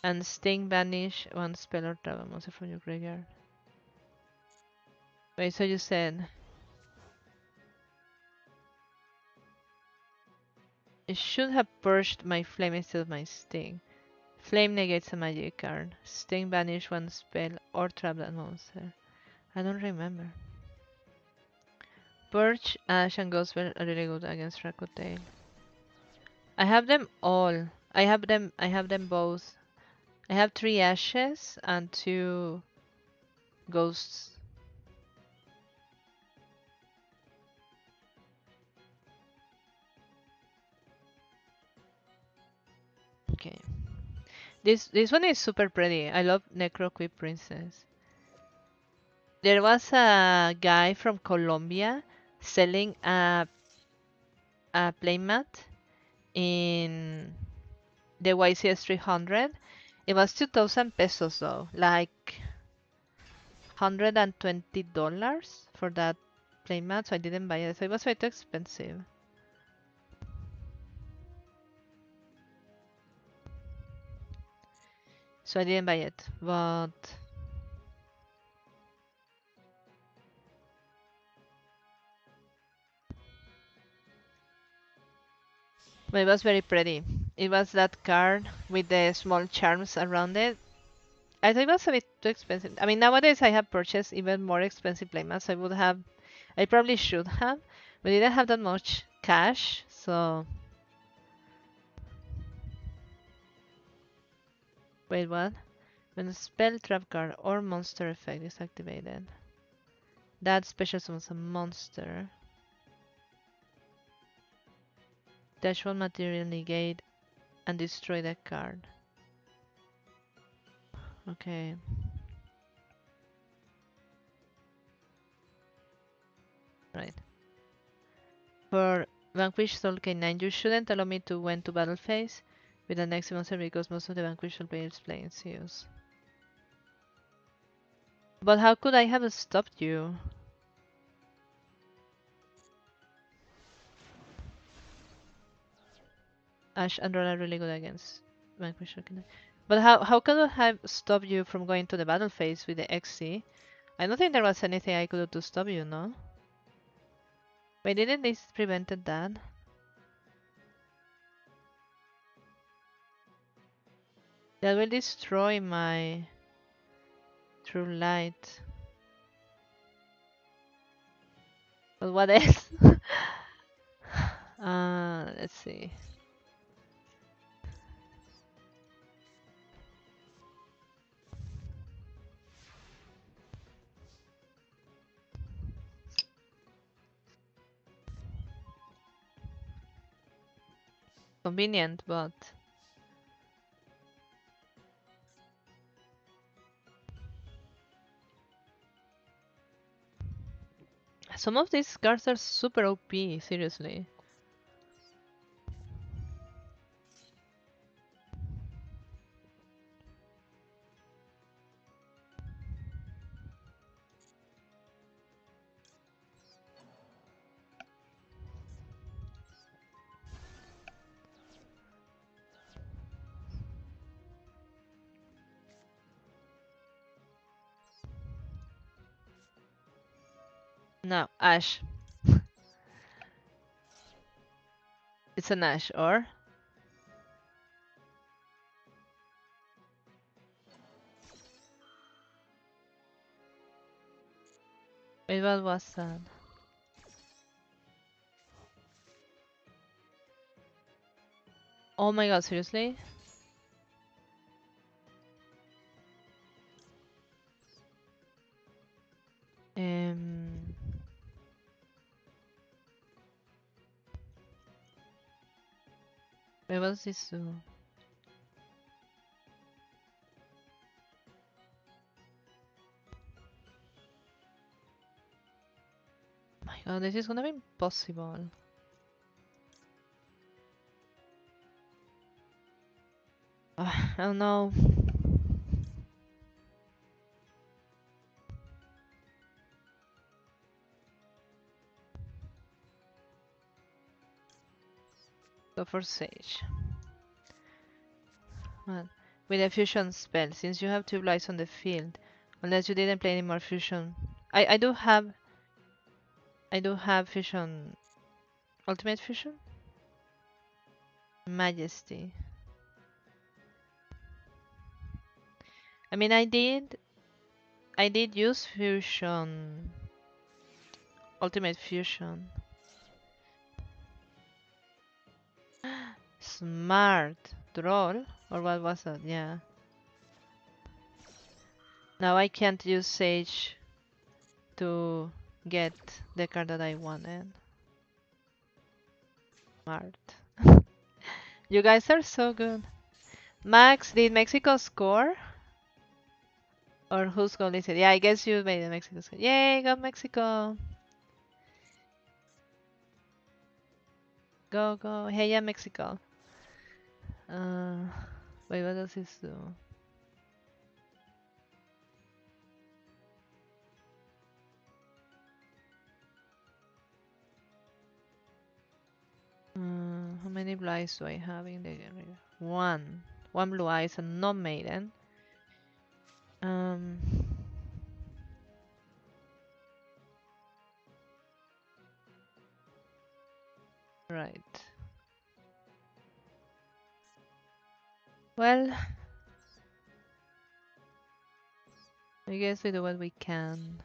And Sting banish one spell or trap monster from your graveyard. Wait, so you said it should have purged my flame instead of my sting. Flame negates a magic card. Sting banish one spell or trap that monster. I don't remember. Purge, Ash, and Ghostbell are really good against Rakotail. I have them all. I have them both. I have 3 ashes and 2 ghosts. Okay. This one is super pretty. I love Necro Queen Princess. There was a guy from Colombia selling a playmat in the YCS 300. It was 2,000 pesos though, like $120 for that playmat, so I didn't buy it. So it was way too expensive. So I didn't buy it, but it was very pretty. It was that card with the small charms around it. I think it was a bit too expensive. I mean, nowadays I have purchased even more expensive playmats. I probably should have, but didn't have that much cash. So, wait, what? When a spell, trap card, or monster effect is activated, that special summons a monster. Dash one material, negate, and destroy that card. Okay. Right. For Vanquish Soul K9, you shouldn't allow me to went to battle phase with the next monster because most of the Vanquish Soul players play in Zeus. But how could I have stopped you? Ash and Roll are really good against Vanquish Soul K9. But how could I have stopped you from going to the battle phase with the XC? I don't think there was anything I could do to stop you, no? Wait, didn't this prevented that? That will destroy my true light. But what else? Let's see. Convenient, but some of these cards are super OP, seriously. No, Ash. It's an Ash, or? Wait, what was that? Oh my god, seriously? Um, where was this? My god, this is gonna be impossible. I don't know. Go for Sage. Well, with a fusion spell, since you have two lights on the field, unless you didn't play any more fusion. I do have fusion, ultimate fusion, Majesty. I mean, I did use fusion, ultimate fusion. Smart troll, or what was that? Yeah. Now I can't use Sage to get the card that I wanted. Smart. You guys are so good. Max, did Mexico score? Or whose goal is it? Yeah, I guess you made it Mexico's goal. Yay, go Mexico! Go, go. Hey, yeah, Mexico. Uh, wait, what does this do? How many blue eyes do I have in the area? One. One blue eyes and no maiden. Um, right. Well, I guess we do what we can.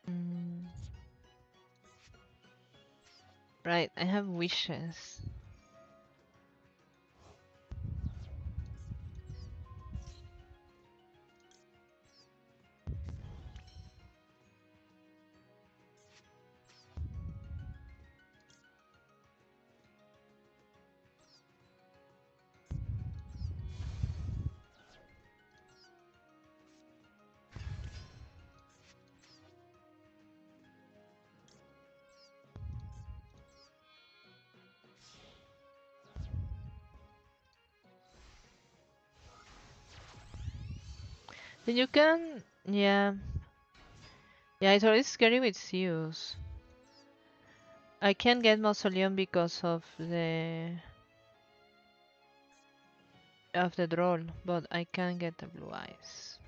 Mm, right, I have wishes. Then you can, yeah, yeah. It's always scary with Zeus. I can't get Mausoleum because of the droll, but I can get the blue eyes.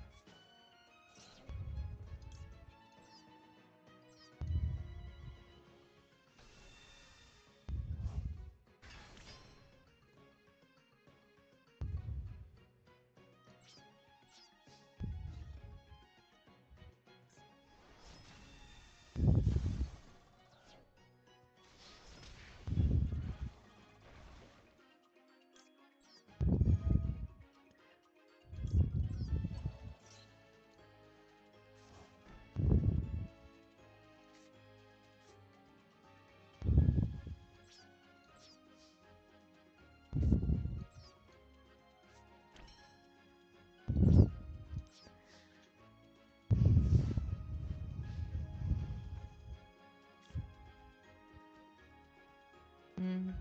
Mm.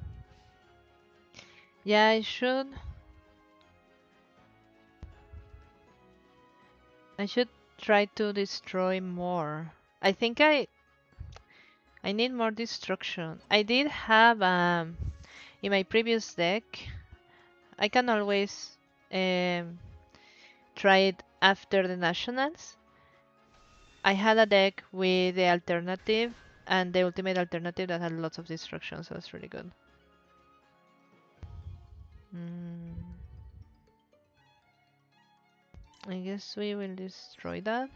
Yeah, I should. I should try to destroy more. I think I need more destruction. I did have in my previous deck. I can always um try it after the nationals. I had a deck with the alternative and the ultimate alternative that had lots of destruction, so it's really good. Mm, I guess we will destroy that.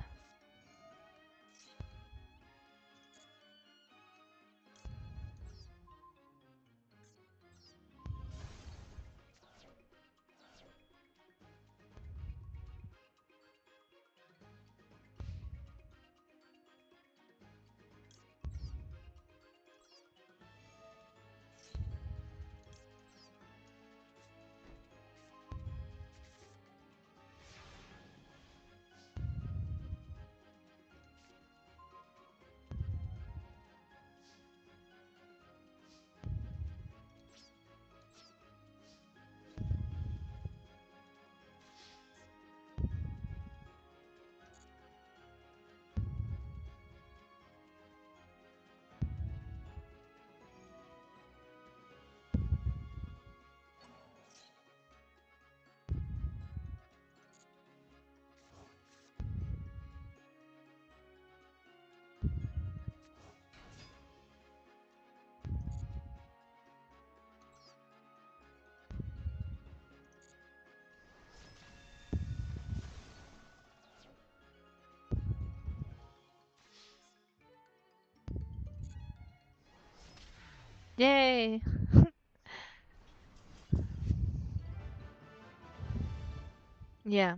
Yay! Yeah,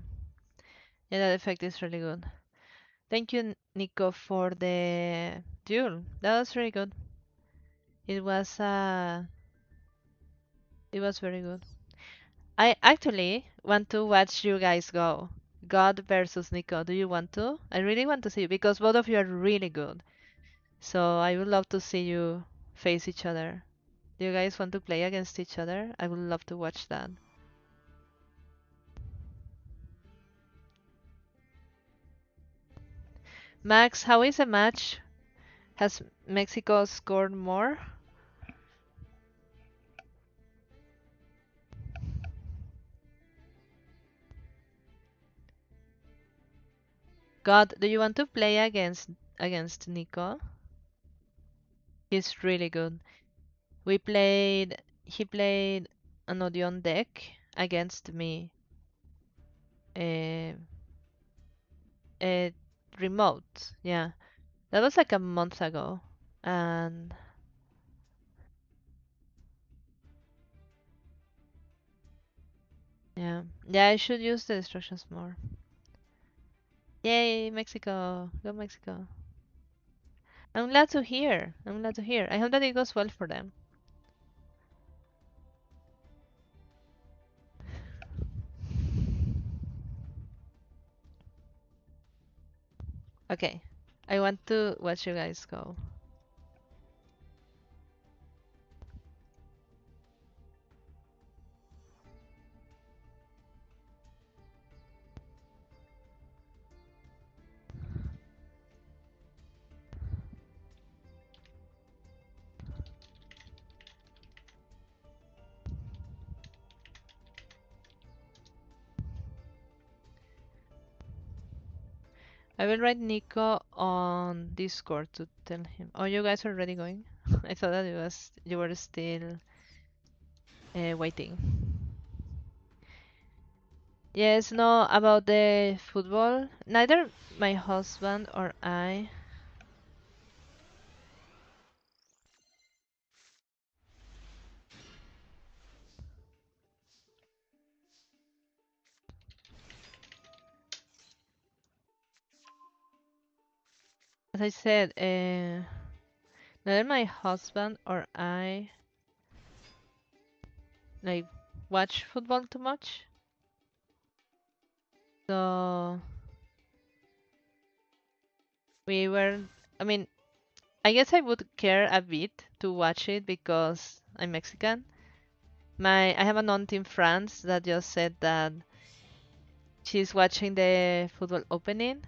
yeah, that effect is really good. Thank you, Nico, for the duel. That was really good. It was it was very good. I actually want to watch you guys go. God versus Nico. Do you want to? I really want to see you because both of you are really good. So I would love to see you face each other. Do you guys want to play against each other? I would love to watch that. Max, how is the match? Has Mexico scored more? God, do you want to play against Nico? He's really good. He played an Odeon deck against me. Uh, uh, Remote. Yeah. That was like a month ago. And yeah. Yeah, I should use the instructions more. Yay, Mexico. Go Mexico. I'm glad to hear. I'm glad to hear. I hope that it goes well for them. Okay. I want to watch you guys go. I will write Nico on Discord to tell him. Oh, you guys are already going? I thought that you were still waiting. Yes, no, about the football. Neither my husband or I. As I said, neither my husband or I like watch football too much. So we were. I mean, I guess I would care a bit to watch it because I'm Mexican. I have an aunt in France that just said that she's watching the football opening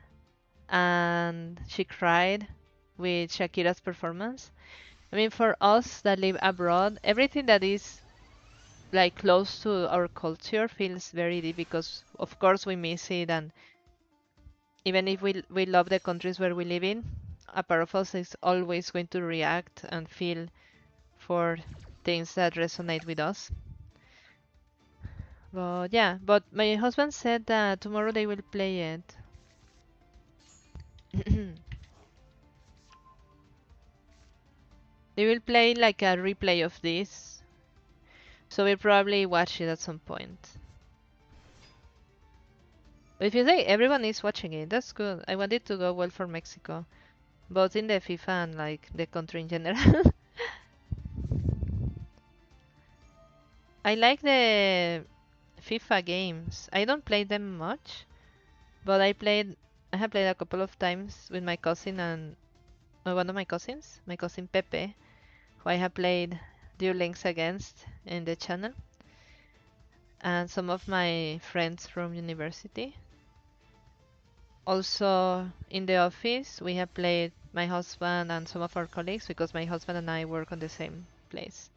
and she cried with Shakira's performance. I mean, for us that live abroad, everything that is like close to our culture feels very deep because, of course, we miss it, and even if we love the countries where we live in, a part of us is always going to react and feel for things that resonate with us. But yeah, but my husband said that tomorrow they will play it. They will play like a replay of this, so we'll probably watch it at some point. But if you say everyone is watching it, that's good. I want it to go well for Mexico, both in the FIFA and like the country in general. I like the FIFA games. I don't play them much, but I have played a couple of times with my cousin and one of my cousins, my cousin Pepe, who I have played Duel Links against in the channel, and some of my friends from university. Also, in the office, we have played my husband and some of our colleagues because my husband and I work on the same place.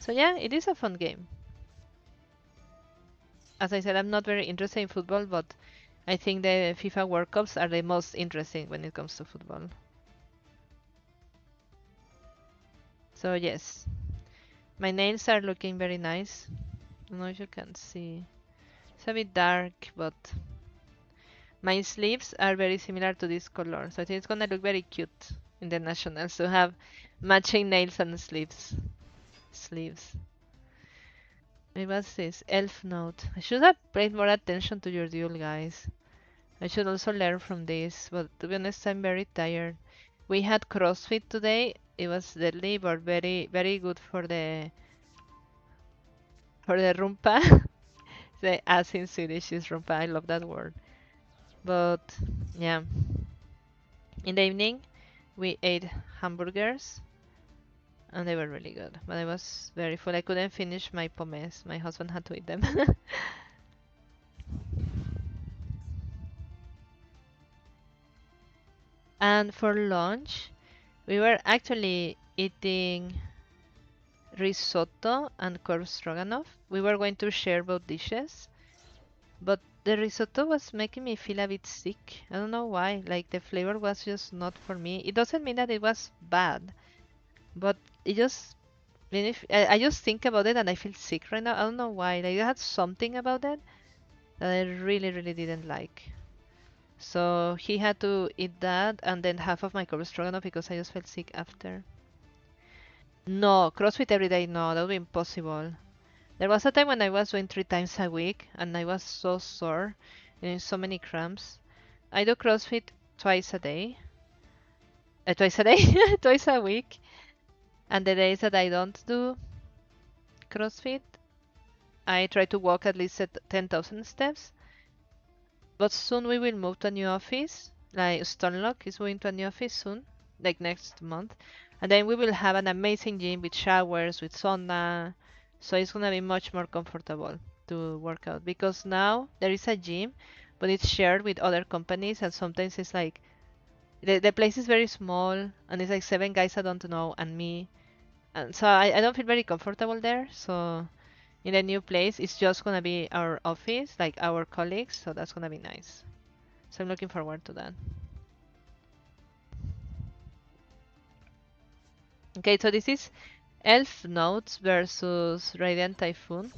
So yeah, it is a fun game. As I said, I'm not very interested in football, but I think the FIFA World Cups are the most interesting when it comes to football. So yes, my nails are looking very nice. I don't know if you can see. It's a bit dark, but my sleeves are very similar to this color, so I think it's gonna look very cute. in the nationals to have matching nails and sleeves. Sleeves. It was this elf note. I should have paid more attention to your duel, guys. I should also learn from this, but to be honest, I'm very tired. We had CrossFit today. It was deadly, but very, very good for the rumpa. The as in Swedish is rumpa. I love that word. But yeah, in the evening we ate hamburgers and they were really good. But I was very full. I couldn't finish my pommes. My husband had to eat them. And for lunch, we were actually eating risotto and corn stroganoff. We were going to share both dishes, but the risotto was making me feel a bit sick. I don't know why. Like the flavor was just not for me. It doesn't mean that it was bad, but it just if I just think about it and I feel sick right now. I don't know why. Like it had something about it that I really, really didn't like. So he had to eat that and then half of my corn stroganoff because I just felt sick after. No, CrossFit every day, no, that would be impossible. There was a time when I was doing 3 times a week and I was so sore and in so many cramps. I do CrossFit twice a day, twice a day, twice a week. And the days that I don't do CrossFit, I try to walk at least at 10,000 steps. But soon we will move to a new office. Like Stonlock is moving to a new office soon, like next month. And then we will have an amazing gym with showers, with sauna. So it's gonna be much more comfortable to work out because now there is a gym, but it's shared with other companies, and sometimes it's like the place is very small, and it's like 7 guys I don't know and me, and so I don't feel very comfortable there. So in the new place, it's just gonna be our office, like our colleagues. So that's gonna be nice. So I'm looking forward to that. Okay, so this is Elf Notes versus Radiant Typhoon.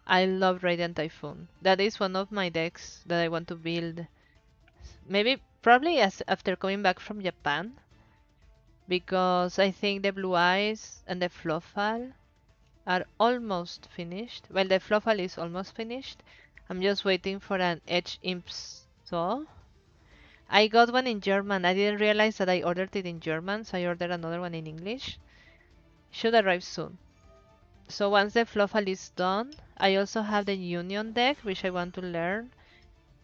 I love Radiant Typhoon. That is one of my decks that I want to build. Maybe, probably as after coming back from Japan, because I think the Blue Eyes and the Fluffal are almost finished. Well, the Fluffal is almost finished. I'm just waiting for an Edge Imps Saw. I got one in German. I didn't realize that I ordered it in German, so I ordered another one in English. Should arrive soon. So once the Fluffal is done, I also have the Union deck, which I want to learn,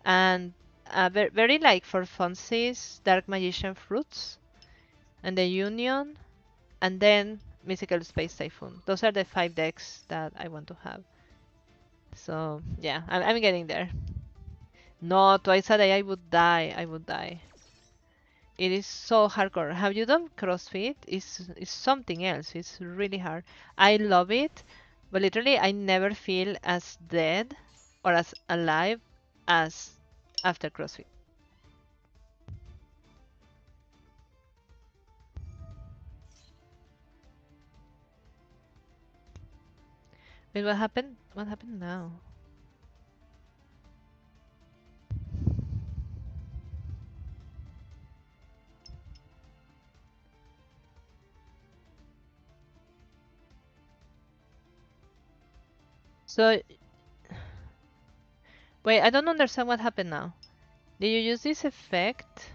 and very like for funsies, Dark Magician Fruits, and the Union, and then Mystical Space Typhoon. Those are the 5 decks that I want to have. So yeah, I'm getting there. No, twice a day I would die. I would die. It is so hardcore. Have you done CrossFit? It's something else. It's really hard. I love it, but literally I never feel as dead or as alive as after CrossFit. Wait, what happened? What happened now? So wait, I don't understand what happened now. Did you use this effect?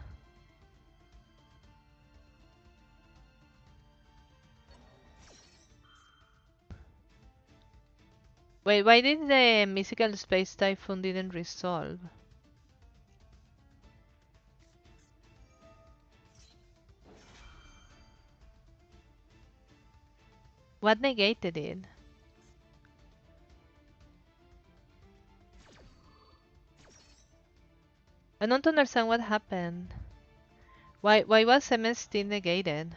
Wait, why did the mystical space typhoon didn't resolve? What negated it? I don't understand what happened. Why was MST negated?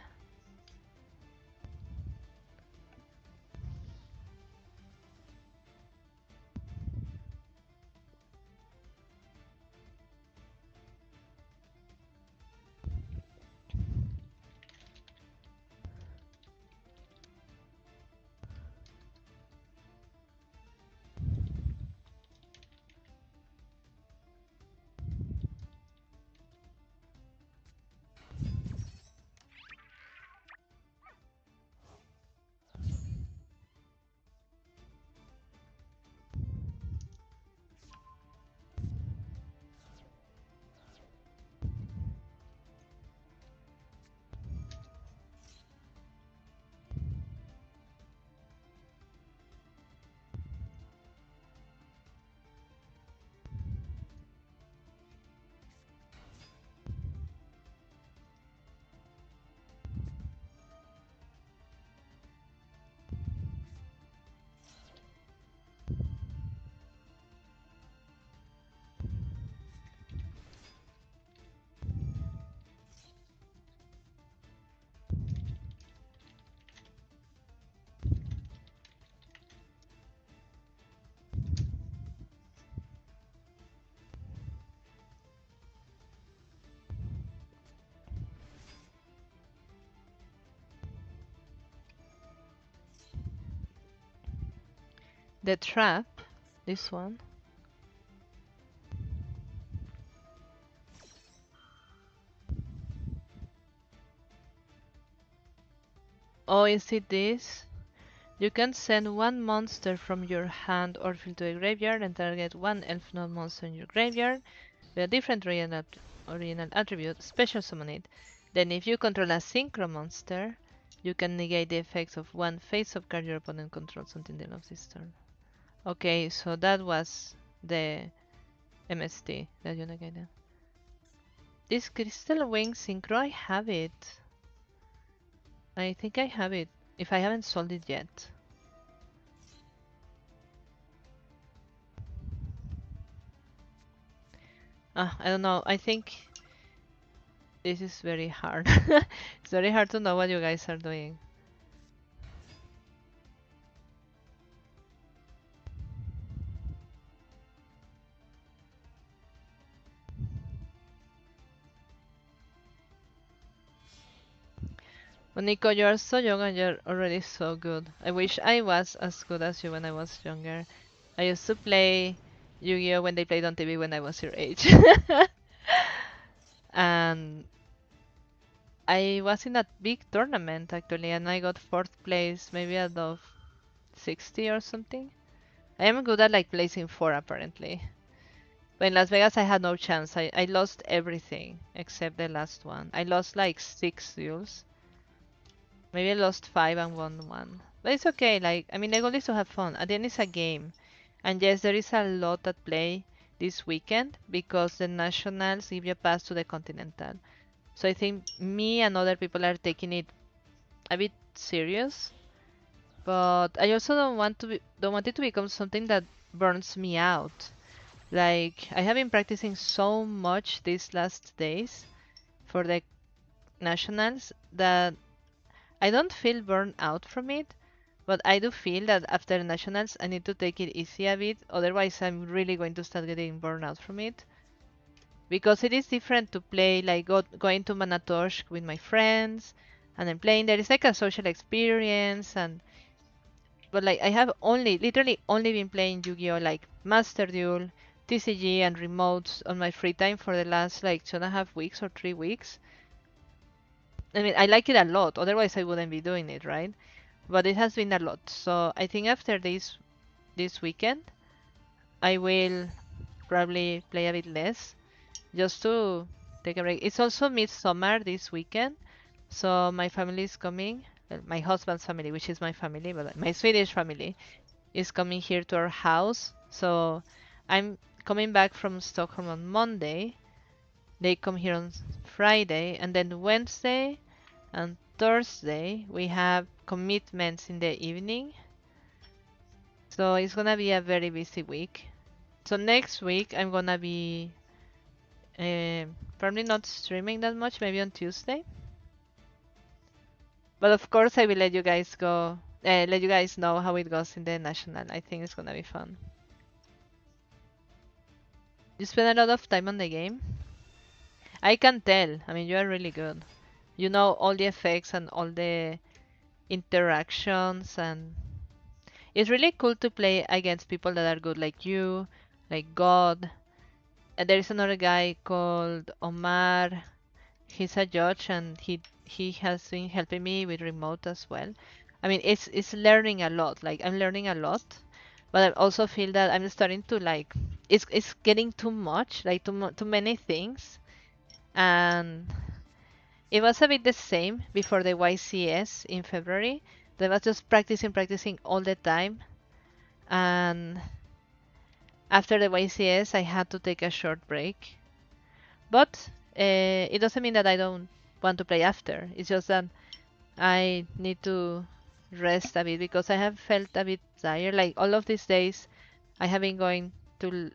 the trap, this one. Oh, is it this? You can send one monster from your hand or field to a graveyard and target one elf non monster in your graveyard with a different original attribute, special summon it. Then if you control a synchro monster, you can negate the effects of one face-up card your opponent controls until the end of this turn. Okay, so that was the MST that you negated. This Crystal Wing Synchro, I have it. I think I have it, if I haven't sold it yet. I don't know, I think this is very hard. It's very hard to know what you guys are doing. Well, Nico, you are so young and you're already so good. I wish I was as good as you when I was younger. I used to play Yu-Gi-Oh when they played on TV when I was your age. And I was in a big tournament actually, and I got fourth place, maybe out of 60 or something. I am good at like placing four apparently. But in Las Vegas, I had no chance. I lost everything except the last one. I lost like 6 duels. Maybe I lost 5 and won 1. But it's okay. Like, I mean, the goal is to have fun. At the end, it's a game. And yes, there is a lot at play this weekend because the Nationals give you a pass to the Continental. So I think me and other people are taking it a bit serious. But I also don't want it to become something that burns me out. Like, I have been practicing so much these last days for the nationals that I don't feel burned out from it, but I do feel that after nationals I need to take it easy a bit, otherwise I'm really going to start getting burned out from it. Because it is different to play like going to Manatosh with my friends and then playing there is like a social experience and but like I have literally only been playing Yu-Gi-Oh like Master Duel, TCG and remotes on my free time for the last like 2.5 weeks or 3 weeks. I mean, I like it a lot. Otherwise, I wouldn't be doing it, right? But it has been a lot. So I think after this weekend, I will probably play a bit less, just to take a break. It's also midsummer this weekend, so my family is coming. My husband's family, which is my family, but my Swedish family, is coming here to our house. So I'm coming back from Stockholm on Monday. They come here on Friday, and then Wednesday and Thursday we have commitments in the evening. So it's gonna be a very busy week. So next week I'm gonna be probably not streaming that much, maybe on Tuesday. But of course I will let you guys know how it goes in the national. I think it's gonna be fun. You spend a lot of time on the game. I can tell. I mean, you are really good. You know all the effects and all the interactions, and it's really cool to play against people that are good like you, like God. And there is another guy called Omar. He's a judge and he has been helping me with remote as well. I mean, it's learning a lot. Like I'm learning a lot, but I also feel that I'm starting to like it's getting too much, like too many things. And it was a bit the same before the YCS in February. I was just practicing all the time. And after the YCS, I had to take a short break. But it doesn't mean that I don't want to play after. It's just that I need to rest a bit because I have felt a bit tired. Like all of these days, I have been going to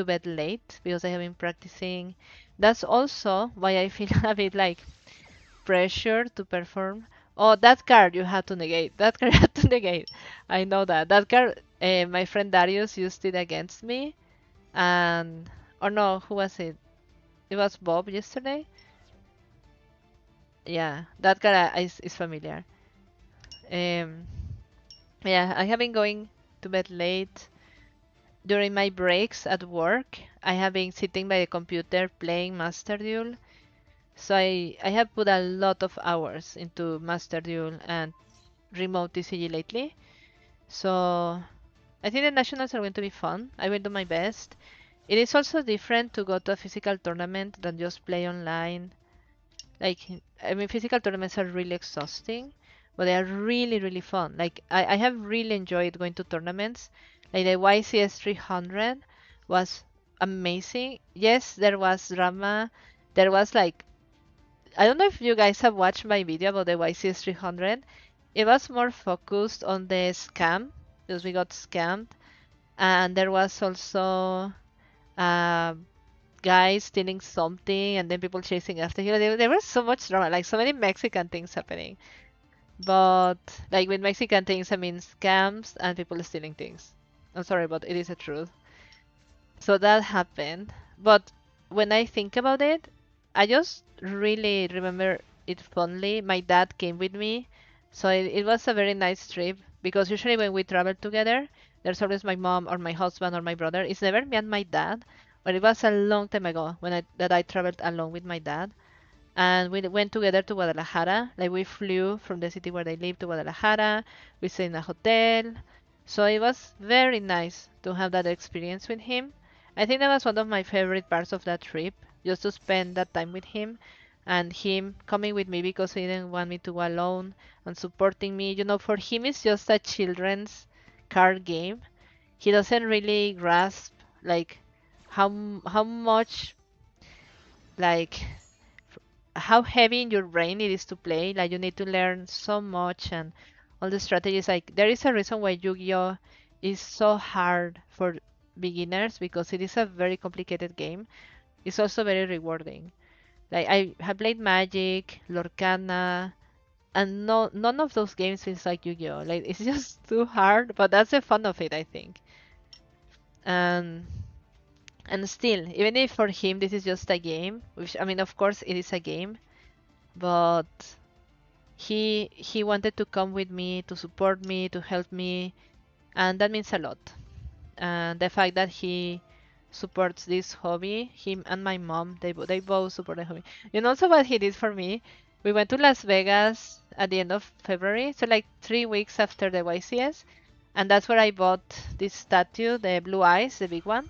bed late because I have been practicing. That's also why I feel a bit like pressure to perform. Oh, that card you have to negate. That card you have to negate. I know that. That card, my friend Darius used it against me. And, or no, who was it? It was Bob yesterday. Yeah, that card is familiar. Um, yeah, I have been going. to bed late. During my breaks at work, I have been sitting by the computer playing Master Duel. So I have put a lot of hours into Master Duel and remote TCG lately. So I think the nationals are going to be fun. I will do my best. It is also different to go to a physical tournament than just play online. Like, I mean, physical tournaments are really exhausting, but they are really, really fun. Like, I have really enjoyed going to tournaments. Like, the YCS 300 was amazing. Yes, there was drama. There was, like, I don't know if you guys have watched my video about the YCS 300. It was more focused on the scam, because we got scammed. And there was also uh, guy stealing something and then people chasing after him. There was so much drama, like so many Mexican things happening. But like with Mexican things, I mean scams and people stealing things. I'm sorry, but it is the truth. So that happened. But when I think about it, I just really remember it fondly. My dad came with me, so it was a very nice trip because usually when we travel together, there's always my mom or my husband or my brother. It's never me and my dad, but it was a long time ago when I traveled alone with my dad. And we went together to Guadalajara. Like we flew from the city where they live to Guadalajara. We stayed in a hotel. So it was very nice to have that experience with him. I think that was one of my favorite parts of that trip, just to spend that time with him and him coming with me because he didn't want me to go alone and supporting me. You know, for him it's just a children's card game. He doesn't really grasp like how much like how heavy in your brain it is to play. Like you need to learn so much and all the strategies. Like there is a reason why Yu-Gi-Oh is so hard for beginners because it is a very complicated game. It's also very rewarding. Like I have played Magic, Lorcana, and none of those games feels like Yu-Gi-Oh. Like it's just too hard, but that's the fun of it, I think. And still, even if for him this is just a game, which I mean, of course it is a game, but he wanted to come with me to support me to help me, and that means a lot. And the fact that he supports this hobby, him and my mom, they both support the hobby. You know also what he did for me? We went to Las Vegas at the end of February, so like 3 weeks after the YCS, and that's where I bought this statue, the blue eyes, the big one.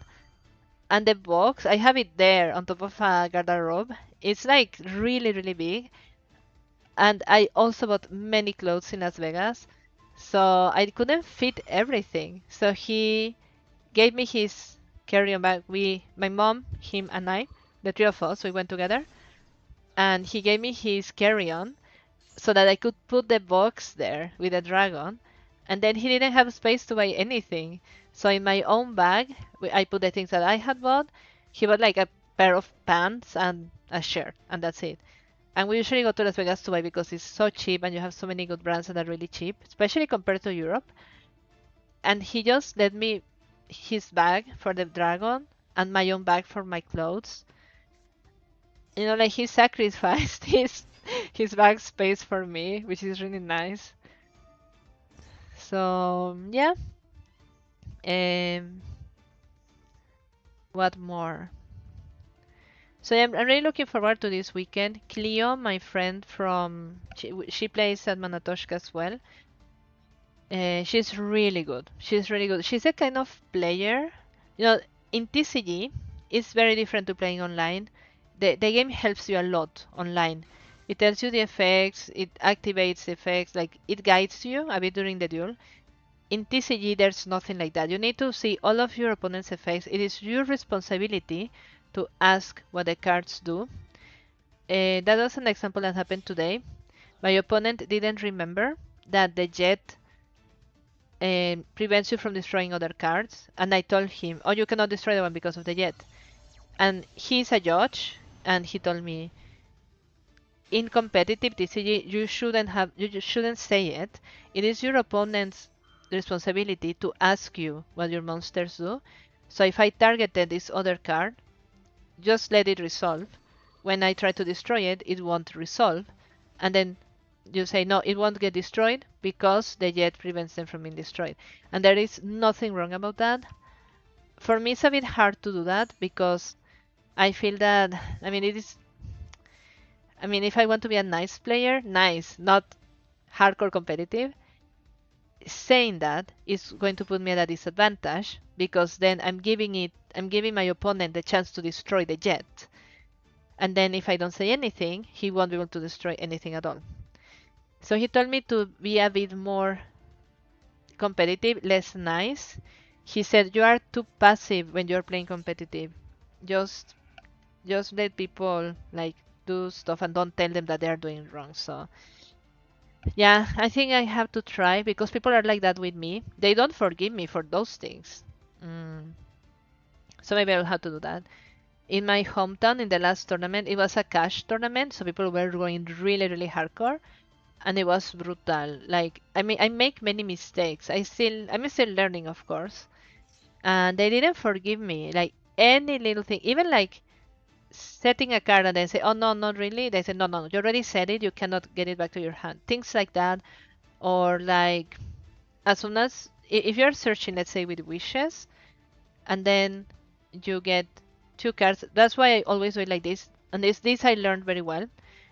And the box, I have it there on top of a garderobe. It's like really, really big. And I also bought many clothes in Las Vegas, so I couldn't fit everything. So he gave me his carry-on bag. My mom, him, and I, the three of us, we went together, and he gave me his carry-on so that I could put the box there with the dragon. And then he didn't have space to buy anything. So in my own bag, I put the things that I had bought. He bought like a pair of pants and a shirt, and that's it. And we usually go to Las Vegas to buy because it's so cheap and you have so many good brands that are really cheap, especially compared to Europe. And he just let me his bag for the dragon and my own bag for my clothes. You know, like he sacrificed his bag space for me, which is really nice. So yeah. Um, what more? So I'm really looking forward to this weekend. Cleo, my friend from she plays at Manatoshka as well. She's really good. She's really good. She's a kind of player. You know, in TCG, it's very different to playing online. The game helps you a lot online. It tells you the effects, it activates the effects, like it guides you a bit during the duel. In TCG, there's nothing like that. You need to see all of your opponent's effects. It is your responsibility to ask what the cards do. That was an example that happened today. My opponent didn't remember that the jet prevents you from destroying other cards, and I told him, "Oh, you cannot destroy the one because of the jet." And he's a judge, and he told me, "In competitive TCG, you just shouldn't say it. It is your opponent's responsibility to ask you what your monsters do. So if I targeted this other card, just let it resolve. When I try to destroy it, it won't resolve, and then you say no, it won't get destroyed because the jet prevents them from being destroyed. And there is nothing wrong about that. For me, it's a bit hard to do that because I feel that, I mean, it is, I mean, if I want to be a nice player, nice, not hardcore competitive, saying that is going to put me at a disadvantage because then I'm giving my opponent the chance to destroy the jet. And then if I don't say anything, he won't be able to destroy anything at all. So he told me to be a bit more competitive, less nice. He said you are too passive when you're playing competitive. Just just let people like do stuff and don't tell them that they are doing wrong. So yeah, I think I have to try because people are like that with me. They don't forgive me for those things. Mm. So maybe I'll have to do that. In my hometown, in the last tournament, it was a cash tournament, so people were going really, really hardcore, and it was brutal. Like, I mean, I make many mistakes. I'm still learning, of course, and they didn't forgive me. Like any little thing, even like setting a card and then say, "Oh no, not really." They say, "No, no, you already said it. You cannot get it back to your hand." Things like that, or like as soon as if you're searching, let's say with wishes, and then you get two cards. That's why I always do it like this. And this I learned very well.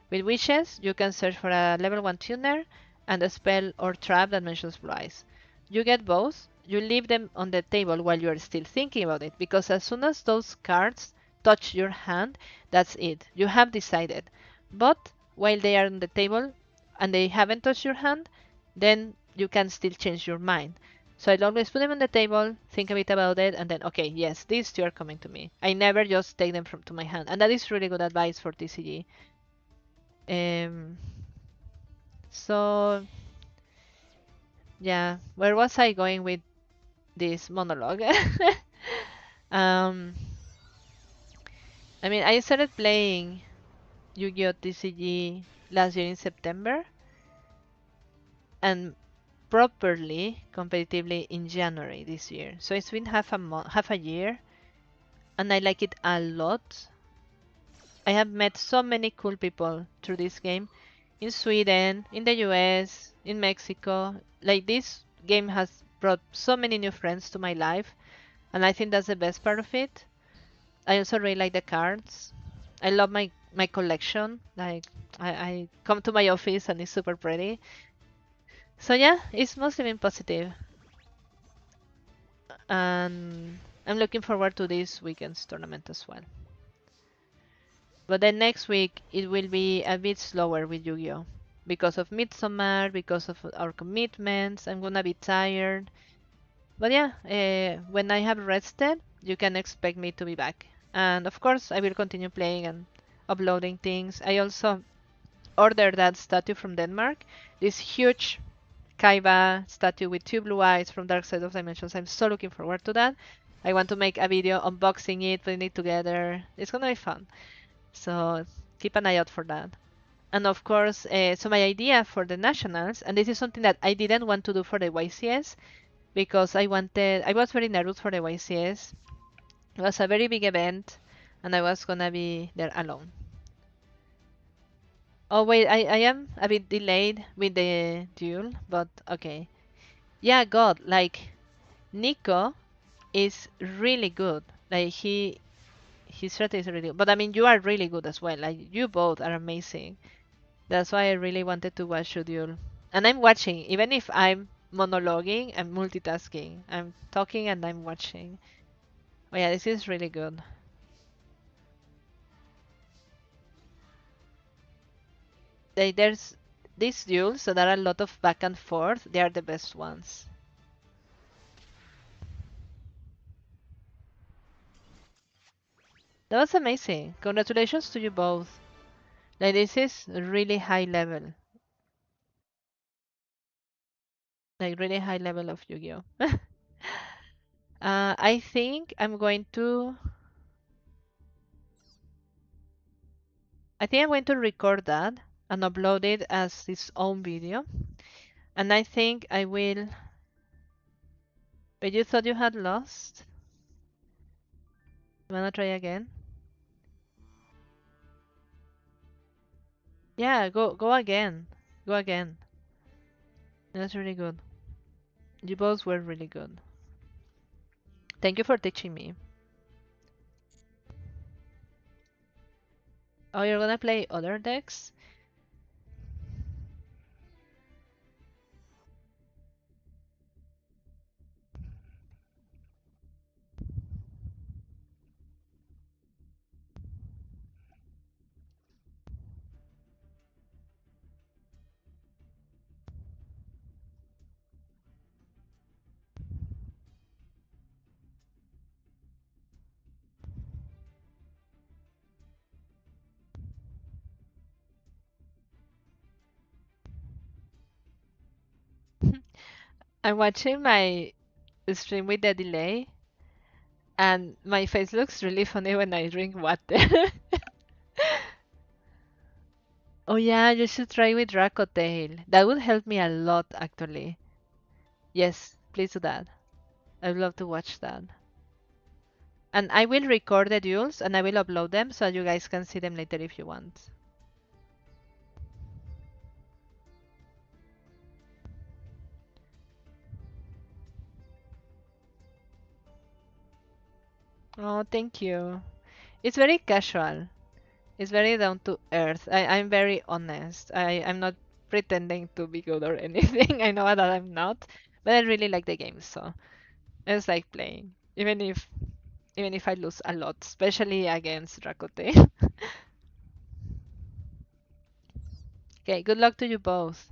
With wishes, you can search for a level 1 tuner and a spell or trap that mentions blue eyes. You get both. You leave them on the table while you're still thinking about it, because as soon as those cards touch your hand, that's it. You have decided. But while they are on the table and they haven't touched your hand, then you can still change your mind. So I'll always put them on the table, think a bit about it, and then, okay, yes, these two are coming to me. I never just take them from to my hand. And that is really good advice for TCG. Um, so, yeah, where was I going with this monologue? um, I mean, I started playing Yu-Gi-Oh! TCG last year in September and properly competitively in January this year. So it's been half a year, and I like it a lot. I have met so many cool people through this game in Sweden, in the US, in Mexico. Like this game has brought so many new friends to my life, and I think that's the best part of it. I also really like the cards. I love my collection. Like I come to my office and it's super pretty. So yeah, it's mostly been positive, and I'm looking forward to this weekend's tournament as well. But then next week it will be a bit slower with Yu-Gi-Oh! Because of Midsummer, because of our commitments. I'm gonna be tired. But yeah, when I have rested, you can expect me to be back. And of course, I will continue playing and uploading things. I also ordered that statue from Denmark. This huge Kaiba statue with two blue eyes from Dark Side of Dimensions. I'm so looking forward to that. I want to make a video unboxing it, putting it together. It's gonna be fun. So keep an eye out for that. And of course, so my idea for the nationals, and this is something that I didn't want to do for the YCS because I was very nervous for the YCS. It was a very big event, and I was gonna be there alone. Oh wait, I am a bit delayed with the duel, but okay. Yeah, God, like Nico is really good. Like his strategy is really good. But I mean, you are really good as well. Like you both are amazing. That's why I really wanted to watch your duel. And I'm watching, even if I'm monologuing, I'm multitasking. I'm talking and I'm watching. Oh yeah, this is really good. There's these duels, so there are a lot of back and forth. They are the best ones. That was amazing. Congratulations to you both. Like this is really high level. Like really high level of Yu-Gi-Oh. I think I'm going to record that and upload it as its own video. And I think I will. But you thought you had lost? Wanna try again? Yeah, go again. Go again. That's really good. You both were really good. Thank you for teaching me. Oh, you're gonna play other decks? I'm watching my stream with the delay, and my face looks really funny when I drink water. Oh yeah, you should try with Dracotail. That would help me a lot, actually. Yes, please do that. I would love to watch that. And I will record the duels and I will upload them so you guys can see them later if you want. Oh, thank you. It's very casual. It's very down to earth. I'm very honest. I'm not pretending to be good or anything. I know that I'm not, but I really like the game, so I just like playing. Even if I lose a lot, especially against Rakote. Okay, good luck to you both.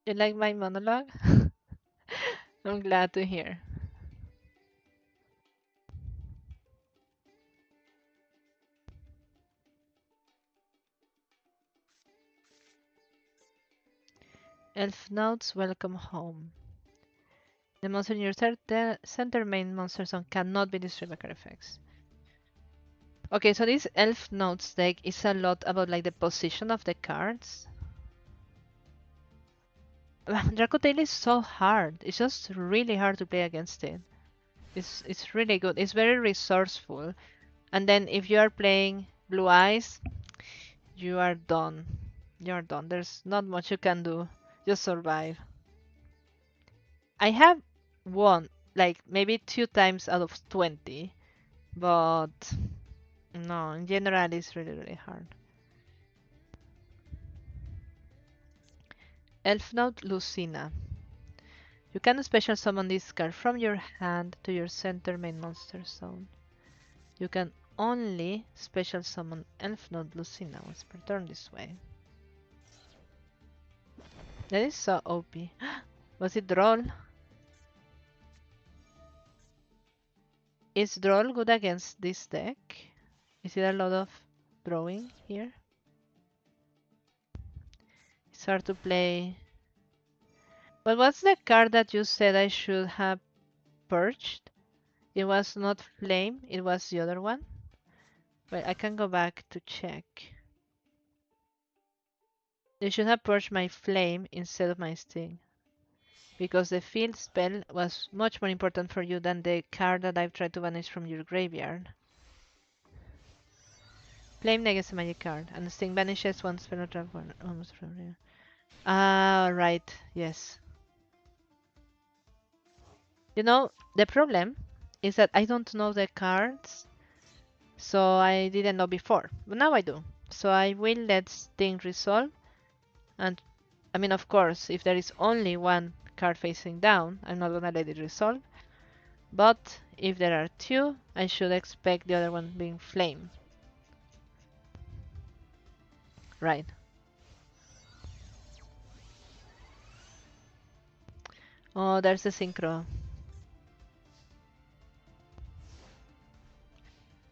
You like my monologue? I'm glad to hear. Elf notes, welcome home. The monster in your center main monster zone cannot be destroyed by card effects. Okay, so this elf notes deck is a lot about like the position of the cards. Dracotale is so hard. It's just really hard to play against it. It's really good. It's very resourceful. And then if you are playing Blue Eyes, you are done. You're done. There's not much you can do. Just survive. I have won like maybe 2 times out of 20, but no, in general it's really hard. Elf Note Lucina. You can special summon this card from your hand to your center main monster zone. You can only special summon Elf Note Lucina once per turn this way. That is so OP. Was it Droll? Is Droll good against this deck? Is it a lot of drawing here? It's hard to play. But what's the card that you said I should have purged? It was not Flame, it was the other one? Wait, I can go back to check. You should have purged my Flame instead of my Sting. Because the field spell was much more important for you than the card that I've tried to banish from your graveyard. Flame negates a magic card, and Sting banishes one spell or trap one almost from you. Ah, right, yes. You know, the problem is that I don't know the cards, so I didn't know before. But now I do. So I will let Sting resolve, and I mean, of course, if there is only one card facing down, I'm not gonna let it resolve. But if there are two, I should expect the other one being Flame. Right. Oh, there's a synchro.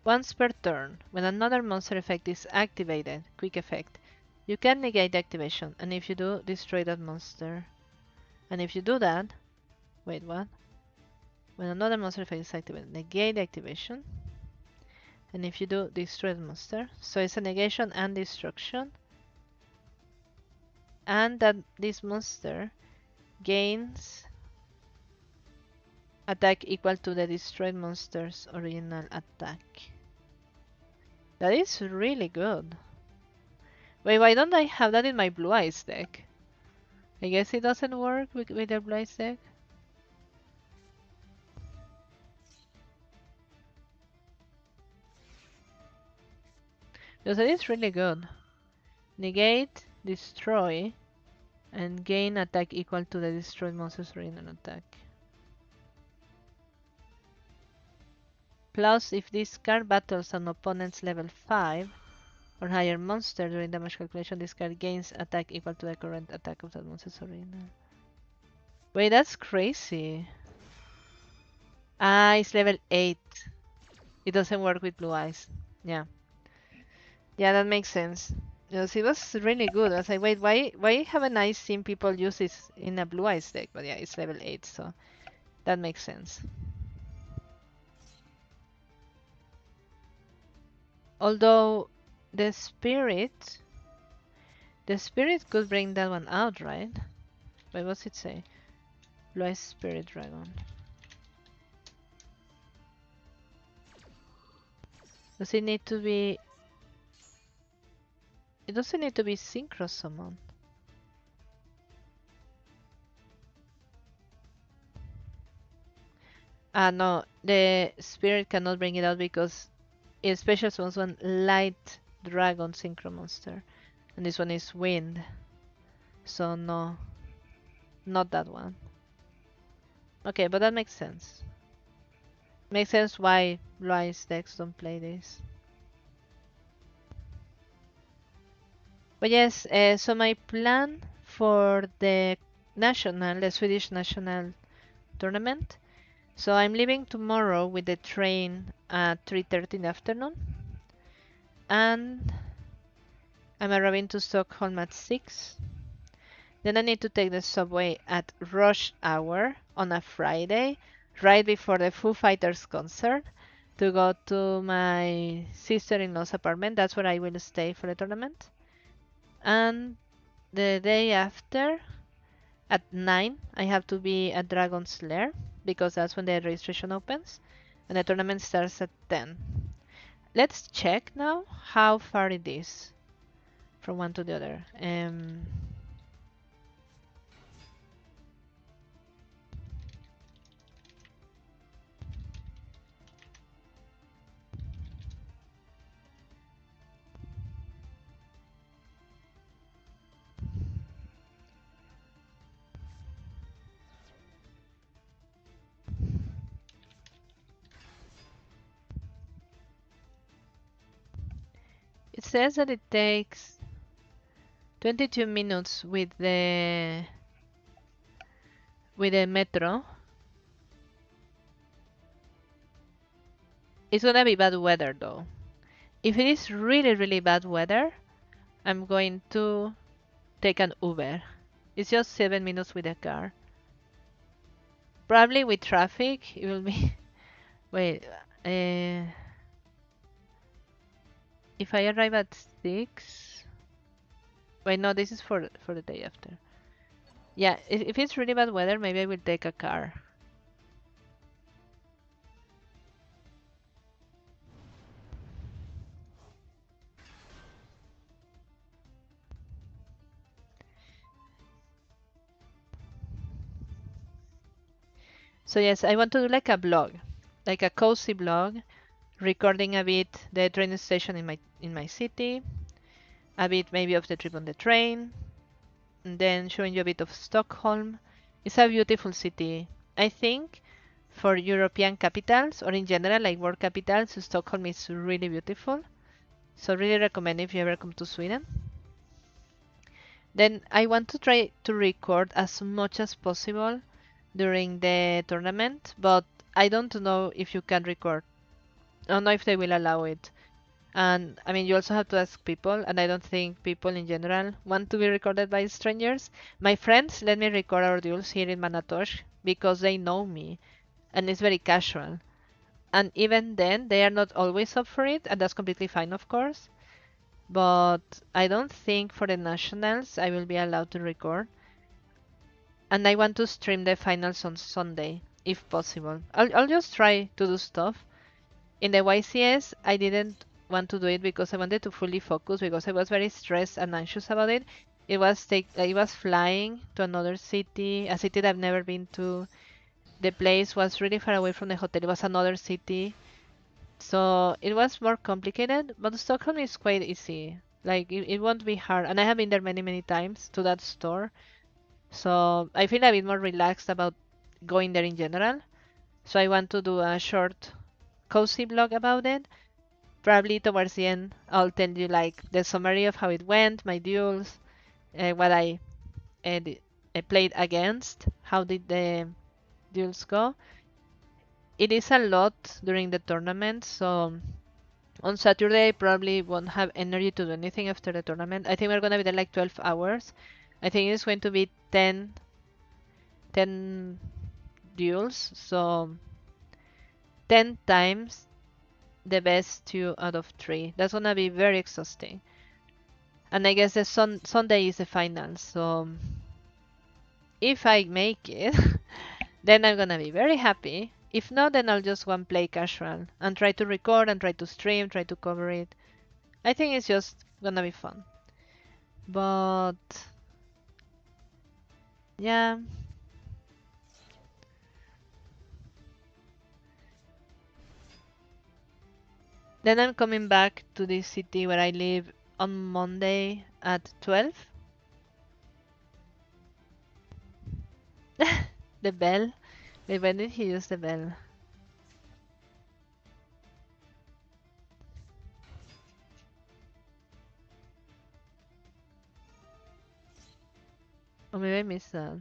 Once per turn, when another monster effect is activated, quick effect, you can negate the activation, and if you do, destroy that monster. And if you do that, wait, what? When another monster effect is activated, negate the activation. And if you do, destroy the monster. So it's a negation and destruction. And that this monster gains attack equal to the destroyed monster's original attack. That is really good. Wait, why don't I have that in my Blue Eyes deck? I guess it doesn't work with the Blue Eyes deck. Because it is really good. Negate, destroy, and gain attack equal to the destroyed monster's original attack. Plus, if this card battles an opponent's level 5 or higher monster during damage calculation, this card gains attack equal to the current attack of that monster's original. Wait, that's crazy. Ah, it's level 8. It doesn't work with Blue Eyes. Yeah. Yeah, that makes sense. Yes, it was really good. I was like, wait, why haven't I seen people use this in a Blue Eyes deck? But yeah, it's level 8, so that makes sense. Although the spirit could bring that one out, right? Wait, what's it say? Blue Eyes Spirit Dragon. Does it need to be... It doesn't need to be synchro summon. Ah, no, the spirit cannot bring it out because it special summons one light dragon synchro monster. And this one is wind. So no, not that one. Okay, but that makes sense. Makes sense why Blue Eyes decks don't play this. But yes, so my plan for the Swedish national tournament. So I'm leaving tomorrow with the train at 3:30 in the afternoon. And I'm arriving to Stockholm at 6. Then I need to take the subway at rush hour on a Friday, right before the Foo Fighters concert, to go to my sister-in-law's apartment. That's where I will stay for the tournament. And the day after, at 9, I have to be at Dragon's Lair, because that's when the registration opens, and the tournament starts at 10. Let's check now how far it is from one to the other. It says that it takes 22 minutes with the metro. It's gonna be bad weather though. If it is really, really bad weather, I'm going to take an Uber. It's just 7 minutes with a car. Probably with traffic, it will be... Wait, if I arrive at 6... Wait, no, this is for the day after. Yeah, if it's really bad weather, maybe I will take a car. So yes, I want to do like a vlog, like a cozy vlog, recording a bit the train station in my city, a bit maybe of the trip on the train, and then showing you a bit of Stockholm. It's a beautiful city. I think for European capitals or in general like world capitals, Stockholm is really beautiful. So really recommend if you ever come to Sweden. Then I want to try to record as much as possible during the tournament, but I don't know if you can record. I don't know if they will allow it. And I mean, you also have to ask people, and I don't think people in general want to be recorded by strangers. My friends let me record our duels here in Manatosh because they know me. and it's very casual. And even then, they are not always up for it, and that's completely fine, of course. But I don't think for the nationals I will be allowed to record. And I want to stream the finals on Sunday, if possible. I'll just try to do stuff. In the YCS, I didn't want to do it because I wanted to fully focus because I was very stressed and anxious about it. It was flying to another city, a city that I've never been to. The place was really far away from the hotel. It was another city. So it was more complicated, but Stockholm is quite easy. Like it won't be hard. And I have been there many, many times to that store. So I feel a bit more relaxed about going there in general. So I want to do a short, cozy vlog about it. Probably towards the end, I'll tell you like the summary of how it went, my duels, what uh, I played against, how did the duels go. It is a lot during the tournament, so on Saturday I probably won't have energy to do anything after the tournament. I think we're gonna be there like 12 hours. I think it's going to be 10 duels, so 10 times the best 2 out of 3. That's gonna be very exhausting. And I guess the Sunday is the final, so if I make it, then I'm gonna be very happy. If not, then I'll just want play casual and try to record and try to stream, try to cover it. I think it's just gonna be fun. But yeah, then I'm coming back to this city where I live on Monday at 12. The bell. Wait, when did he use the bell? Oh, maybe I missed that.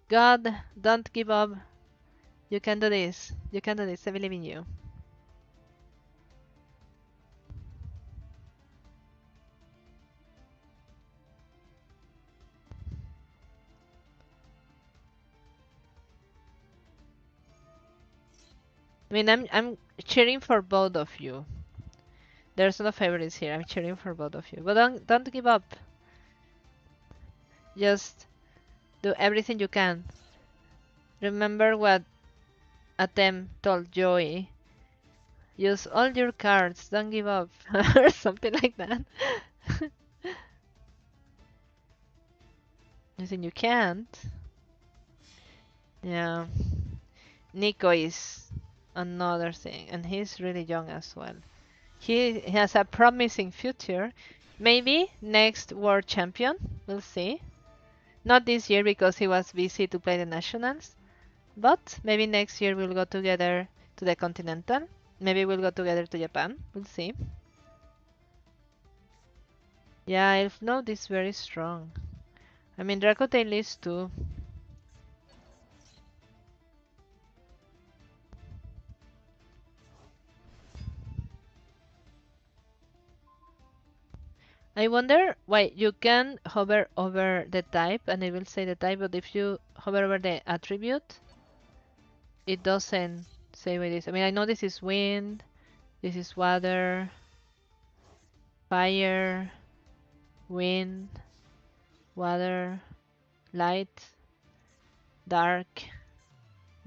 God, don't give up. You can do this. You can do this. I believe in you. I mean, I'm cheering for both of you. There's no favorites here. I'm cheering for both of you. But don't give up. Just do everything you can. Remember what Atem told Joey. Use all your cards. Don't give up, or something like that. You think you can't? Yeah. Nico is another thing, and he's really young as well. He has a promising future. Maybe next world champion. We'll see. Not this year because he was busy to play the nationals. But maybe next year we'll go together to the Continental. Maybe we'll go together to Japan. We'll see. Yeah, Elf Node is very strong. I mean, Rakuten is too. I wonder why you can hover over the type and it will say the type, but if you hover over the attribute, it doesn't say what it is. I mean, I know this is wind, this is water, fire, wind, water, light, dark,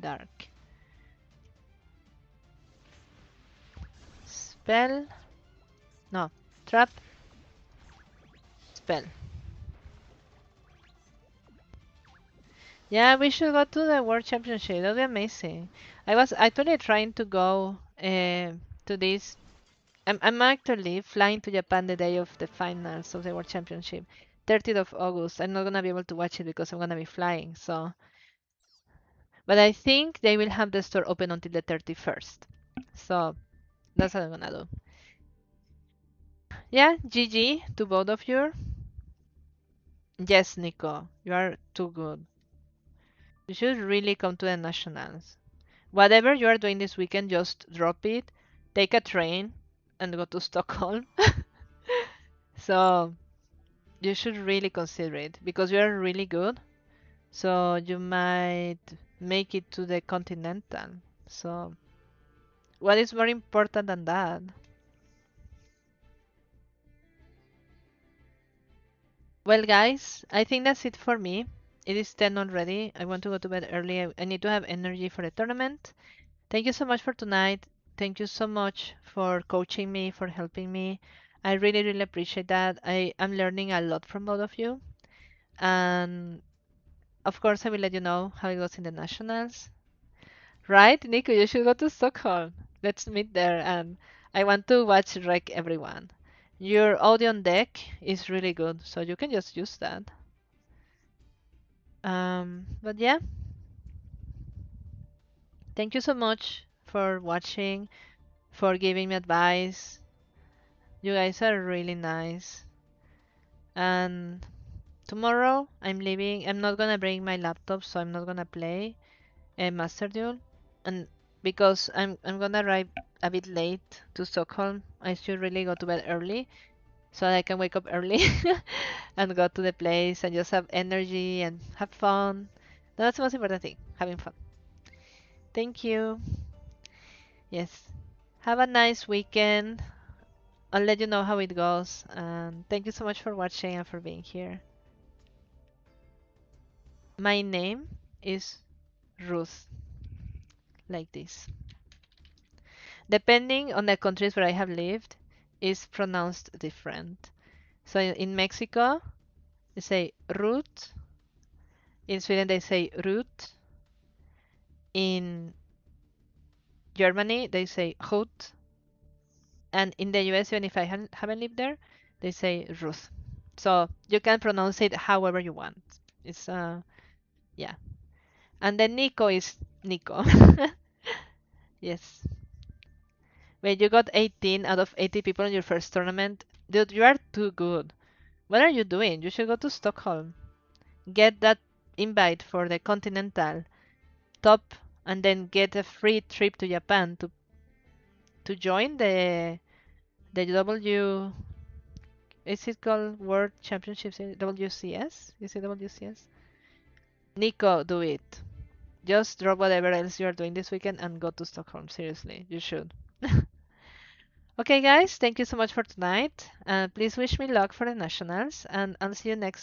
dark. Spell, no, trap, spell. Yeah, we should go to the World Championship. That'd be amazing. I was actually trying to go to this. I'm actually flying to Japan the day of the finals of the World Championship, 30th of August. I'm not gonna be able to watch it because I'm gonna be flying. So, but I think they will have the store open until the 31st. So that's what I'm gonna do. Yeah, GG to both of you. Yes, Nico, you are too good. You should really come to the nationals. Whatever you are doing this weekend, just drop it, take a train, and go to Stockholm. So you should really consider it because you are really good. So you might make it to the continental. So what is more important than that? Well, guys, I think that's it for me. It is 10 already. I want to go to bed early. I need to have energy for the tournament. Thank you so much for tonight. Thank you so much for coaching me, for helping me. I really, really appreciate that. I am learning a lot from both of you. And of course, I will let you know how it goes in the nationals. Right, Nico, you should go to Stockholm. Let's meet there. And I want to watch Wreck Everyone. Your audio on deck is really good, so you can just use that. But yeah, thank you so much for watching, for giving me advice. You guys are really nice. And tomorrow I'm leaving. I'm not gonna bring my laptop, so I'm not gonna play a Master Duel. And because I'm gonna arrive a bit late to Stockholm, I should really go to bed early so I can wake up early and go to the place and just have energy and have fun. That's the most important thing, having fun. Thank you. Yes. Have a nice weekend. I'll let you know how it goes. And thank you so much for watching and for being here. My name is Ruth, like this. Depending on the countries where I have lived, is pronounced different. So in Mexico, they say Ruth. In Sweden, they say Ruth. In Germany, they say Ruth. And in the US, even if I haven't lived there, they say Ruth. So you can pronounce it however you want. It's yeah. And then Nico is Nico. Yes. Wait, you got 18 out of 80 people in your first tournament? Dude, you are too good. What are you doing? You should go to Stockholm. Get that invite for the Continental top and then get a free trip to Japan to join the W, is it called World Championships in WCS? Is it WCS? Nico, do it. Just drop whatever else you are doing this weekend and go to Stockholm. Seriously, you should. Okay, guys, thank you so much for tonight. Please wish me luck for the nationals, and I'll see you next